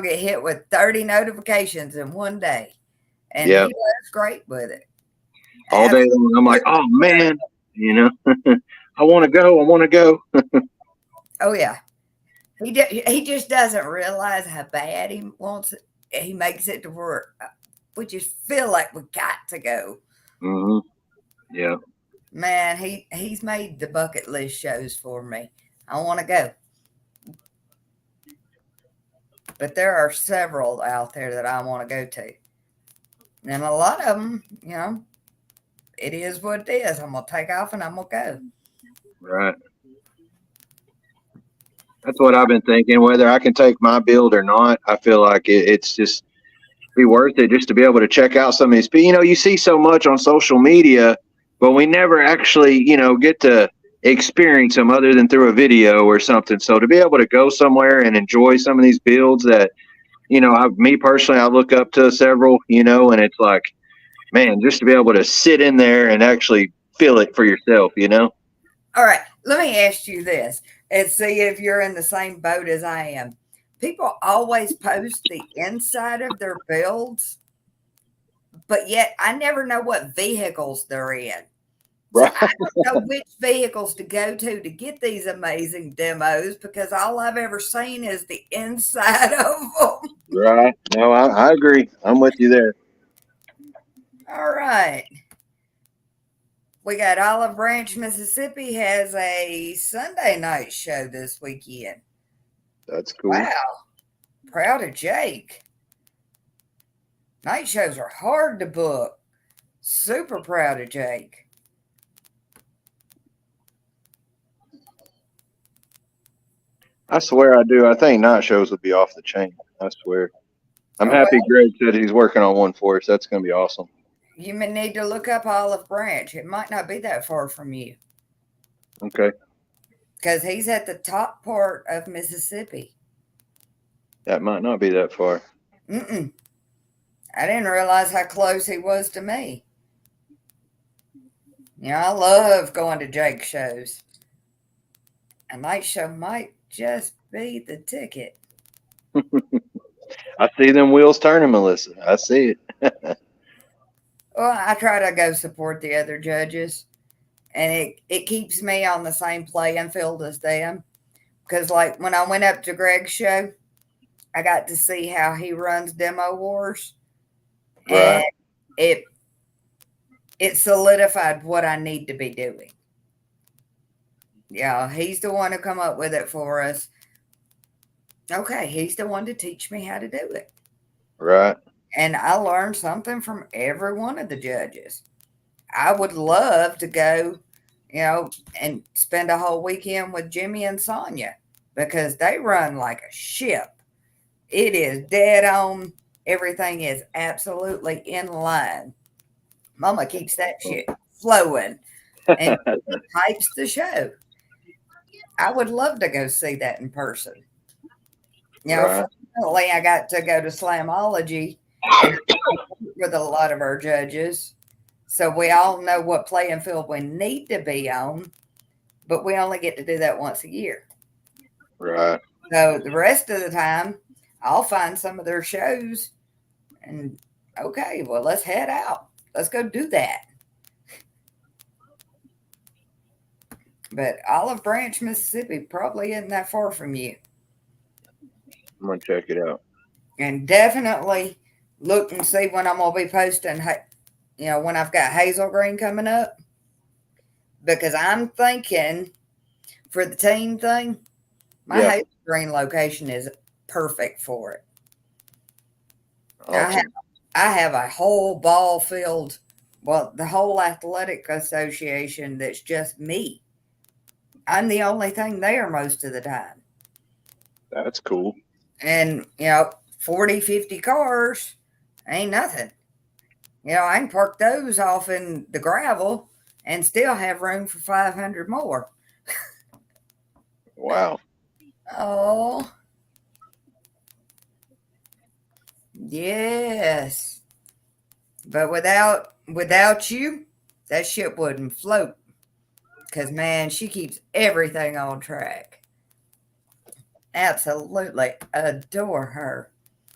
get hit with 30 notifications in one day, and he does great with it. All day long, I'm like, oh man, I want to go. I want to go. Oh yeah, he just doesn't realize how bad he wants it. He makes it to where we just feel like we got to go. Hmm. Yeah. Man, he's made the bucket list shows for me. I want to go. But there are several out there that I want to go to. And a lot of them, it is what it is. I'm going to take off and I'm going to go. Right. That's what I've been thinking. Whether I can take my build or not, I feel like it's just be worth it just to be able to check out some of these. But you see so much on social media, but we never actually, get to experience them other than through a video or something. So to be able to go somewhere and enjoy some of these builds that, me personally, I look up to several, and it's like, man, just to be able to sit in there and actually feel it for yourself. All right, let me ask you this and see if you're in the same boat as I am. People always post the inside of their builds, but yet I never know what vehicles they're in. So Right. I don't know which vehicles to go to get these amazing demos because all I've ever seen is the inside of them. Right. No, I agree. I'm with you there. All right. We got Olive Branch, Mississippi has a Sunday night show this weekend. That's cool. Wow. Proud of Jake. Night shows are hard to book. Super proud of Jake. I swear I do. I think night shows would be off the chain. I swear. I'm Oh, happy well, Greg said he's working on one for us. That's going to be awesome. you may need to look up Olive Branch. It might not be that far from you Okay. because he's at the top part of Mississippi. That might not be that far. Mm-mm. I didn't realize how close he was to me. I love going to Jake shows. A night show might just be the ticket. I see them wheels turning, Melissa. I see it. Well, I try to go support the other judges, and it keeps me on the same playing field as them. Because, like, when I went up to Greg's show, I got to see how he runs Demo Wars, and Right. it solidified what I need to be doing. Yeah, he's the one who come up with it for us. Okay, he's the one to teach me how to do it. Right. And I learned something from every one of the judges. I would love to go, and spend a whole weekend with Jimmy and Sonia because they run like a ship. It is dead on. Everything is absolutely in line. Mama keeps that shit flowing and hypes the show. I would love to go see that in person. Right. Fortunately, I got to go to Slamology and with a lot of our judges. So we all know what playing field we need to be on, but we only get to do that once a year. Right. So the rest of the time, I'll find some of their shows and okay, well, let's head out. Let's go do that. But Olive Branch, Mississippi probably isn't that far from you. I'm going to check it out. And definitely look and see when I'm going to be posting, when I've got Hazel Green coming up. Because I'm thinking for the team thing, my Hazel Green location is perfect for it. Awesome. I have a whole ball field, the whole athletic association that's just me. I'm the only thing there most of the time. That's cool. And, 40, 50 cars ain't nothing. I can park those off in the gravel and still have room for 500 more. Wow. Oh, yes. But without you, that ship wouldn't float. Because, man, she keeps everything on track. Absolutely adore her.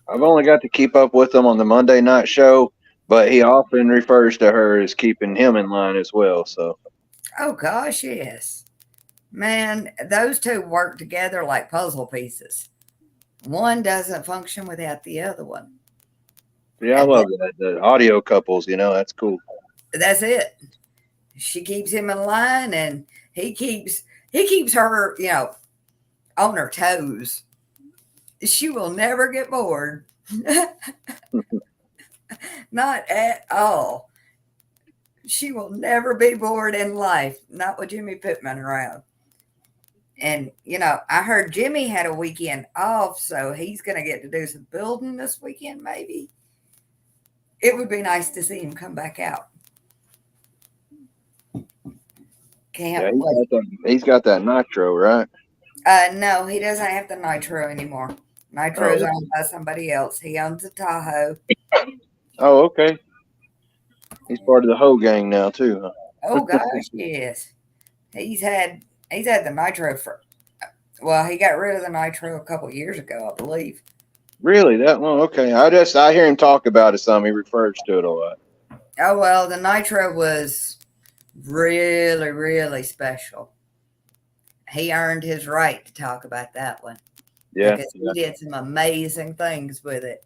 I've only got to keep up with him on the Monday night show, but he often refers to her as keeping him in line as well. So. Oh, gosh, yes. Man, those two work together like puzzle pieces. One doesn't function without the other one. Yeah, I love that. The audio couples, that's cool. that's it. She keeps him in line, and he keeps her, on her toes. She will never get bored. Not at all. She will never be bored in life. Not with Jimmy Pittman around. And, I heard Jimmy had a weekend off, so he's going to get to do some building this weekend, maybe. It would be nice to see him come back out. Yeah, Can't wait. he's got that nitro, right? No, he doesn't have the Nitro anymore. Nitro's owned by somebody else. He owns a Tahoe. Oh, okay. He's part of the Ho gang now too, huh? Oh gosh, yes. He's had the Nitro he got rid of the Nitro a couple years ago, I believe. Really? That one? Okay. I hear him talk about it some. He refers to it a lot. Oh well, the Nitro was really, really special. He earned his right to talk about that one. Yeah. Because he did some amazing things with it.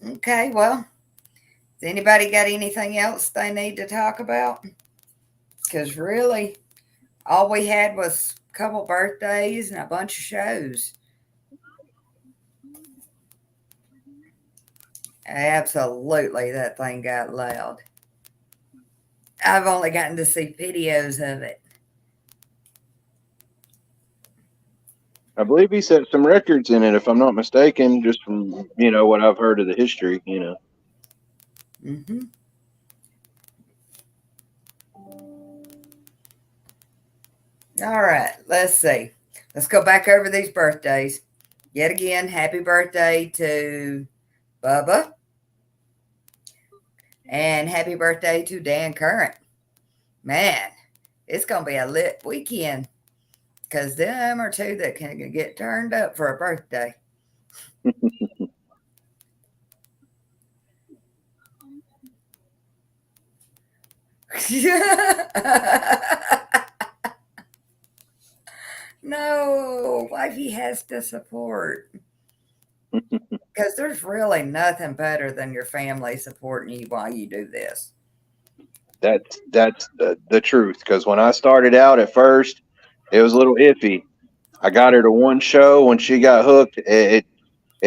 Okay, well, has anybody got anything else they need to talk about? Because really, all we had was a couple birthdays and a bunch of shows. Absolutely, that thing got loud. I've only gotten to see videos of it. I believe he set some records in it, if I'm not mistaken, just from, what I've heard of the history, Mm-hmm. All right, let's see. Let's go back over these birthdays. Yet again, happy birthday to Bubba. And happy birthday to Dan Current. Man, it's going to be a lit weekend. Because them are two that can get turned up for a birthday. No, wifey has to support. Because there's really nothing better than your family supporting you while you do this. That's the truth. Because when I started out at first, it was a little iffy. I got her to one show. When she got hooked, it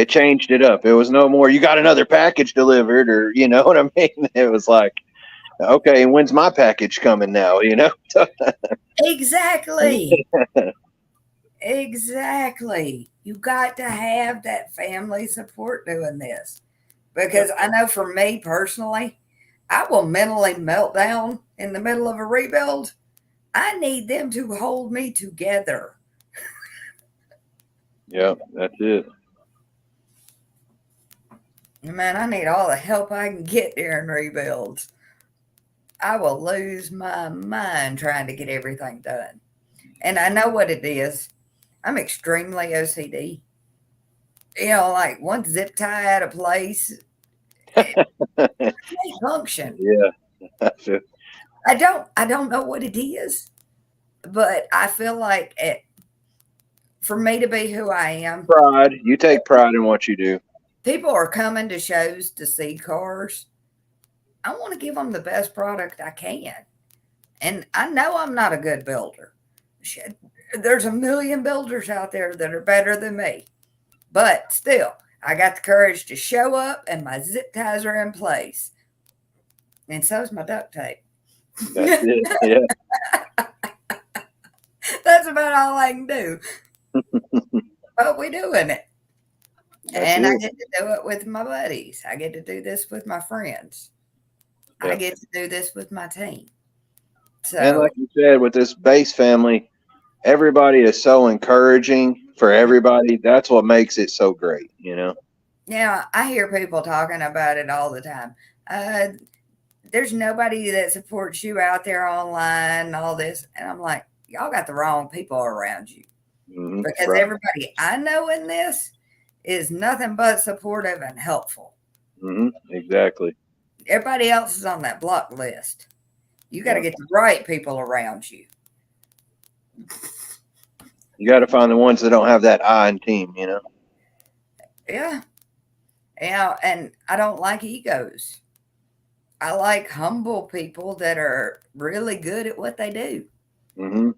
changed it up. It was no more, you got another package delivered, or you know what I mean? It was like, okay, when's my package coming now? Exactly. Exactly. You got to have that family support doing this. Because I know for me personally, I will mentally melt down in the middle of a rebuild. I need them to hold me together. Yeah, that's it. Man, I need all the help I can get during rebuilds. I will lose my mind trying to get everything done. And I know what it is. I'm extremely OCD. Like one zip tie out of place, it can't function. Yeah, that's it. I don't know what it is, but I feel like for me to be who I am, Pride. You take pride in what you do. people are coming to shows to see cars. I want to give them the best product I can. And I know I'm not a good builder. There's a million builders out there that are better than me. But still, I got the courage to show up and my zip ties are in place. And so's my duct tape. That's it. Yeah. That's about all I can do. But we're doing it. And I get to do it with my buddies. I get to do this with my friends. Yeah. I get to do this with my team. So, And like you said, with this base family, everybody is so encouraging for everybody. That's what makes it so great, Yeah, I hear people talking about it all the time. There's nobody that supports you out there online and all this. And I'm like, y'all got the wrong people around you. Mm-hmm. Because Right. everybody I know in this is nothing but supportive and helpful. Mm-hmm. Exactly. Everybody else is on that block list. You got to get the right people around you. You got to find the ones that don't have that I in team, Yeah. Yeah, and I don't like egos. I like humble people that are really good at what they do. Hmm.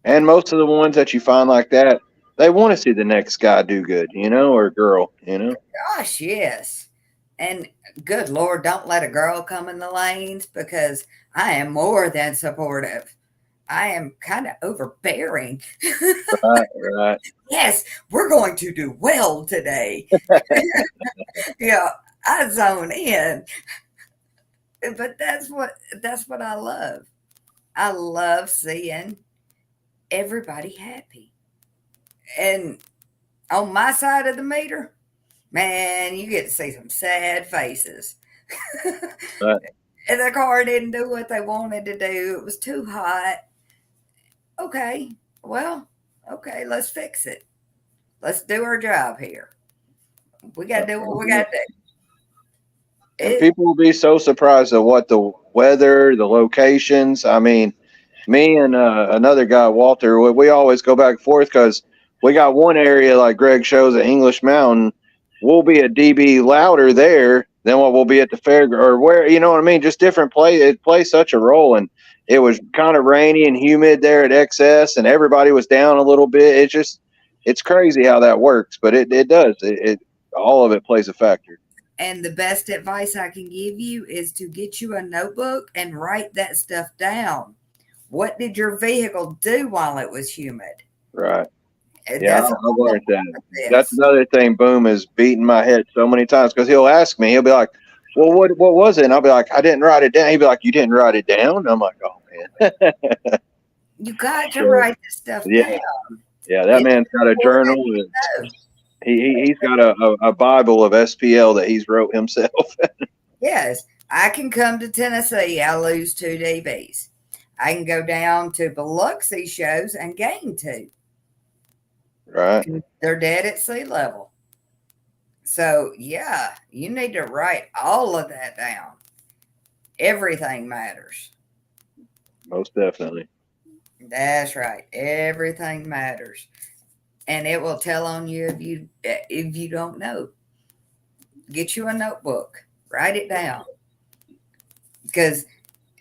And most of the ones that you find like that, they want to see the next guy do good, or girl, Gosh, yes. And good Lord, don't let a girl come in the lanes because I am more than supportive. I am kind of overbearing. Right, right. Yes, we're going to do well today. Yeah, I zone in. But that's what I love. I love seeing everybody happy. And on my side of the meter, man, you get to see some sad faces. Right. And the car didn't do what they wanted to do. It was too hot. Okay, well, okay, let's fix it. Let's do our job here. We got to do what we got to do. And It, people will be so surprised at what the weather, the locations. I mean, me and another guy, Walter, we always go back and forth because we got one area like Greg shows at English Mountain. We'll be a dB louder there than what we'll be at the fair or where, you know what I mean? Just different play. It plays such a role. And it was kind of rainy and humid there at XS, and everybody was down a little bit. It's crazy how that works, but it does. All of it plays a factor. and the best advice I can give you is to get you a notebook and write that stuff down. What did your vehicle do while it was humid? Right. Yeah, That's I've all learned that. of That's this. another thing. Boom is beating my head so many times because he'll ask me. He'll be like, "Well, what was it?" And I'll be like, "I didn't write it down." He'll be like, "You didn't write it down?" And I'm like, "Oh man." You got to So, write this stuff yeah, down. yeah. That It's man's got a important journal. And to know. he's got a Bible of SPL that he's wrote himself. Yes, I can come to Tennessee. I lose 2 dBs. I can go down to Biloxi shows and gain 2. Right. They're dead at sea level. So, yeah, you need to write all of that down. Everything matters. Most definitely. That's right. Everything matters. And it will tell on you if you don't know. Get you a notebook. Write it down. Because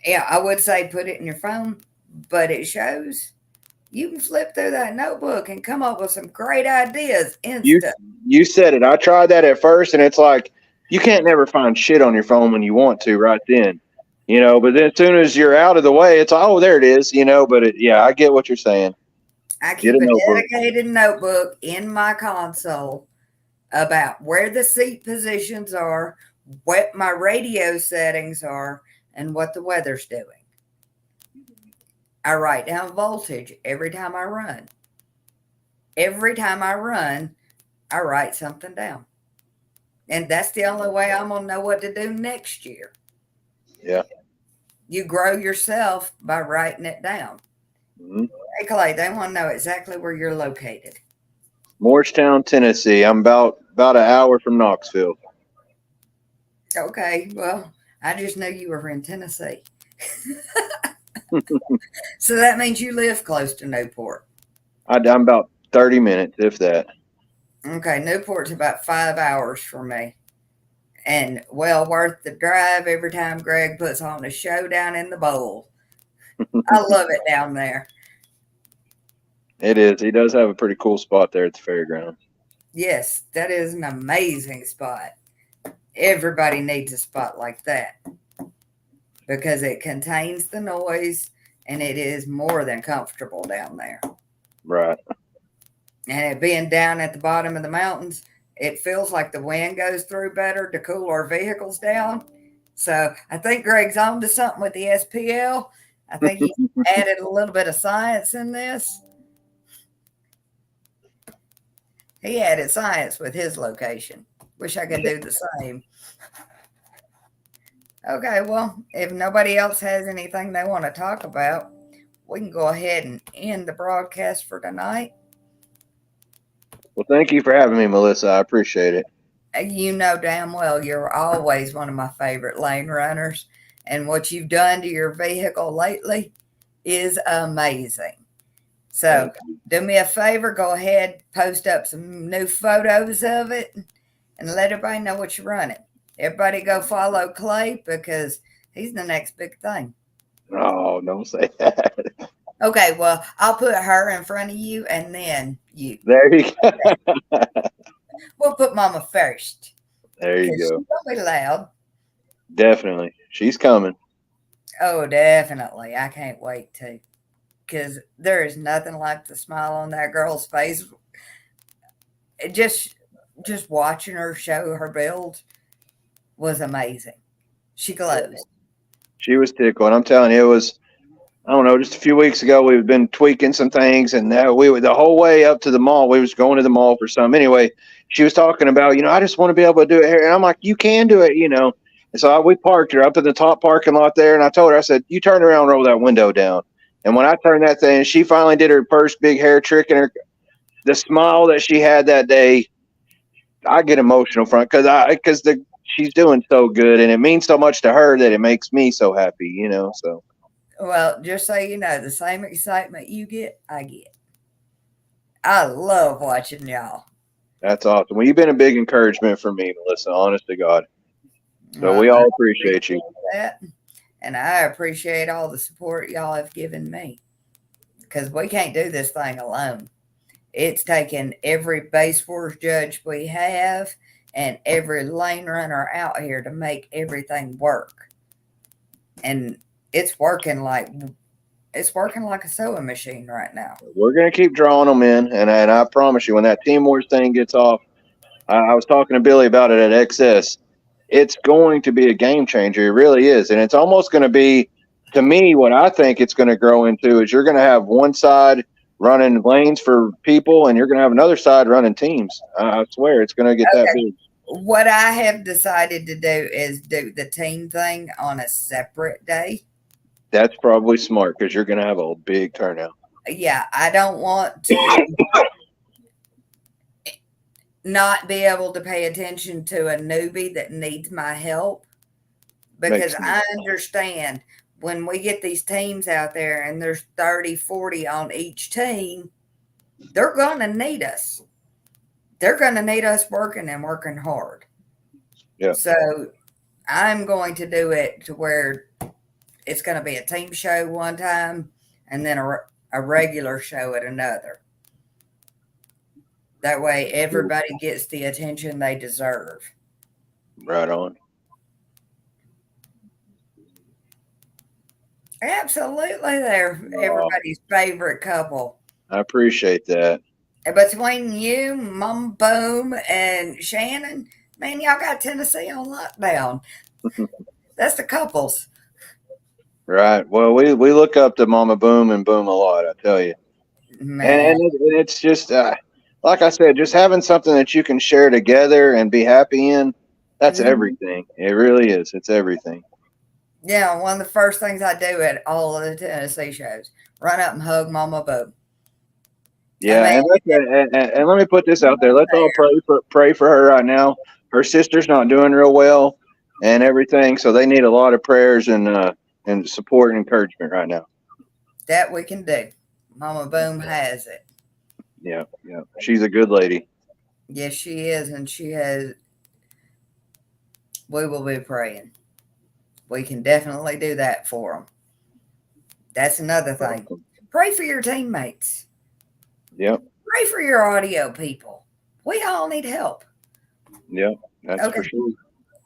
yeah, I would say put it in your phone, but it shows you can flip through that notebook and come up with some great ideas You instant. you said it. I tried that at first, and it's like you can't never find shit on your phone when you want to right then, But then as soon as you're out of the way, it's oh, there it is, But yeah, I get what you're saying. I Get keep a a notebook. dedicated notebook in my console about where the seat positions are, what my radio settings are, and what the weather's doing. I write down voltage every time I run. Every time I run, I write something down. And that's the only way I'm going to know what to do next year. Yeah. You grow yourself by writing it down. Mm-hmm. Hey, Clay, they want to know exactly where you're located. Morristown, Tennessee. I'm about an hour from Knoxville. Okay, well, I just knew you were in Tennessee. So that means you live close to Newport. I'm about 30 minutes, if that. Okay, Newport's about 5 hours for me. And well worth the drive every time Greg puts on a show down in the bowl. I love it down there. It is. He does have a pretty cool spot there at the fairground. Yes, that is an amazing spot. Everybody needs a spot like that because it contains the noise and it is more than comfortable down there. Right. And it being down at the bottom of the mountains, it feels like the wind goes through better to cool our vehicles down. So I think Greg's on to something with the SPL. I think he added a little bit of science in this. He added science with his location. Wish I could do the same. Okay, well, if nobody else has anything they want to talk about, we can go ahead and end the broadcast for tonight. Well, thank you for having me, Melissa. I appreciate it. You know damn well you're always one of my favorite lane runners. And what you've done to your vehicle lately is amazing. So do me a favor, go ahead, post up some new photos of it and let everybody know what you're running. Everybody go follow Clay because he's the next big thing. Oh, don't say that. Okay, well, I'll put her in front of you and then you. There you go. We'll put Mama first There you because she's go. going to be loud. Definitely. She's coming. Oh, definitely. I can't wait to. Because there is nothing like the smile on that girl's face. It just watching her show her build was amazing. She glows. She was tickled. I'm telling you, it was, I don't know, just a few weeks ago, we've been tweaking some things, and we were the whole way up to the mall. We was going to the mall for some. Anyway, she was talking about, I just want to be able to do it here. And I'm like, you can do it, And so we parked her up in the top parking lot there, and I told her, I said, you turn around and roll that window down. And when I turned that thing, she finally did her first big hair trick, and the smile that she had that day, I get emotional from because she's doing so good, and it means so much to her that it makes me so happy, So Well, just so you know, the same excitement you get, I get. I love watching y'all. that's awesome. Well, you've been a big encouragement for me, Melissa. Honest to God. So we I all appreciate you. that, and I appreciate all the support y'all have given me because we can't do this thing alone. It's taken every base force judge we have and every lane runner out here to make everything work. And it's working like a sewing machine right now. We're gonna keep drawing them in, and I promise you, when that Team Wars thing gets off, I was talking to Billy about it at XS. It's going to be a game changer. It really is, and it's almost going to be, to me, what I think it's going to grow into is you're going to have one side running lanes for people, and you're going to have another side running teams. I swear, it's going to get that big. What I have decided to do is do the team thing on a separate day. That's probably smart because you're going to have a big turnout. Yeah, I don't want to not be able to pay attention to a newbie that needs my help because I understand when we get these teams out there and there's 30, 40 on each team, they're going to need us. They're going to need us working and working hard. Yeah. So I'm going to do it to where it's going to be a team show one time and then a regular show at another. That way everybody gets the attention they deserve. Right on. Absolutely. They're everybody's favorite couple. I appreciate that. Between you, Mama Boom, and Shannon, man, y'all got Tennessee on lockdown. That's the couples. Right. Well, we look up to Mama Boom and Boom a lot, I tell you. Man. And it's just, like I said, just having something that you can share together and be happy in, that's everything. It really is. It's everything. Yeah, one of the first things I do at all of the Tennessee shows, run up and hug Mama Boom. Yeah, and let me put this out there. Let's all pray for her right now. Her sister's not doing real well and everything, so they need a lot of prayers and support and encouragement right now. That we can do. Mama Boom has it. Yeah. She's a good lady. Yes, she is, and she has. We will be praying. We can definitely do that for them. That's another thing. Pray for your teammates. Yep. Pray for your audio people. We all need help. Yep, that's for sure.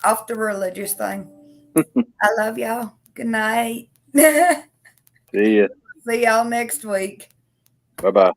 Off the religious thing. I love y'all. Good night. See ya. See y'all next week. Bye-bye.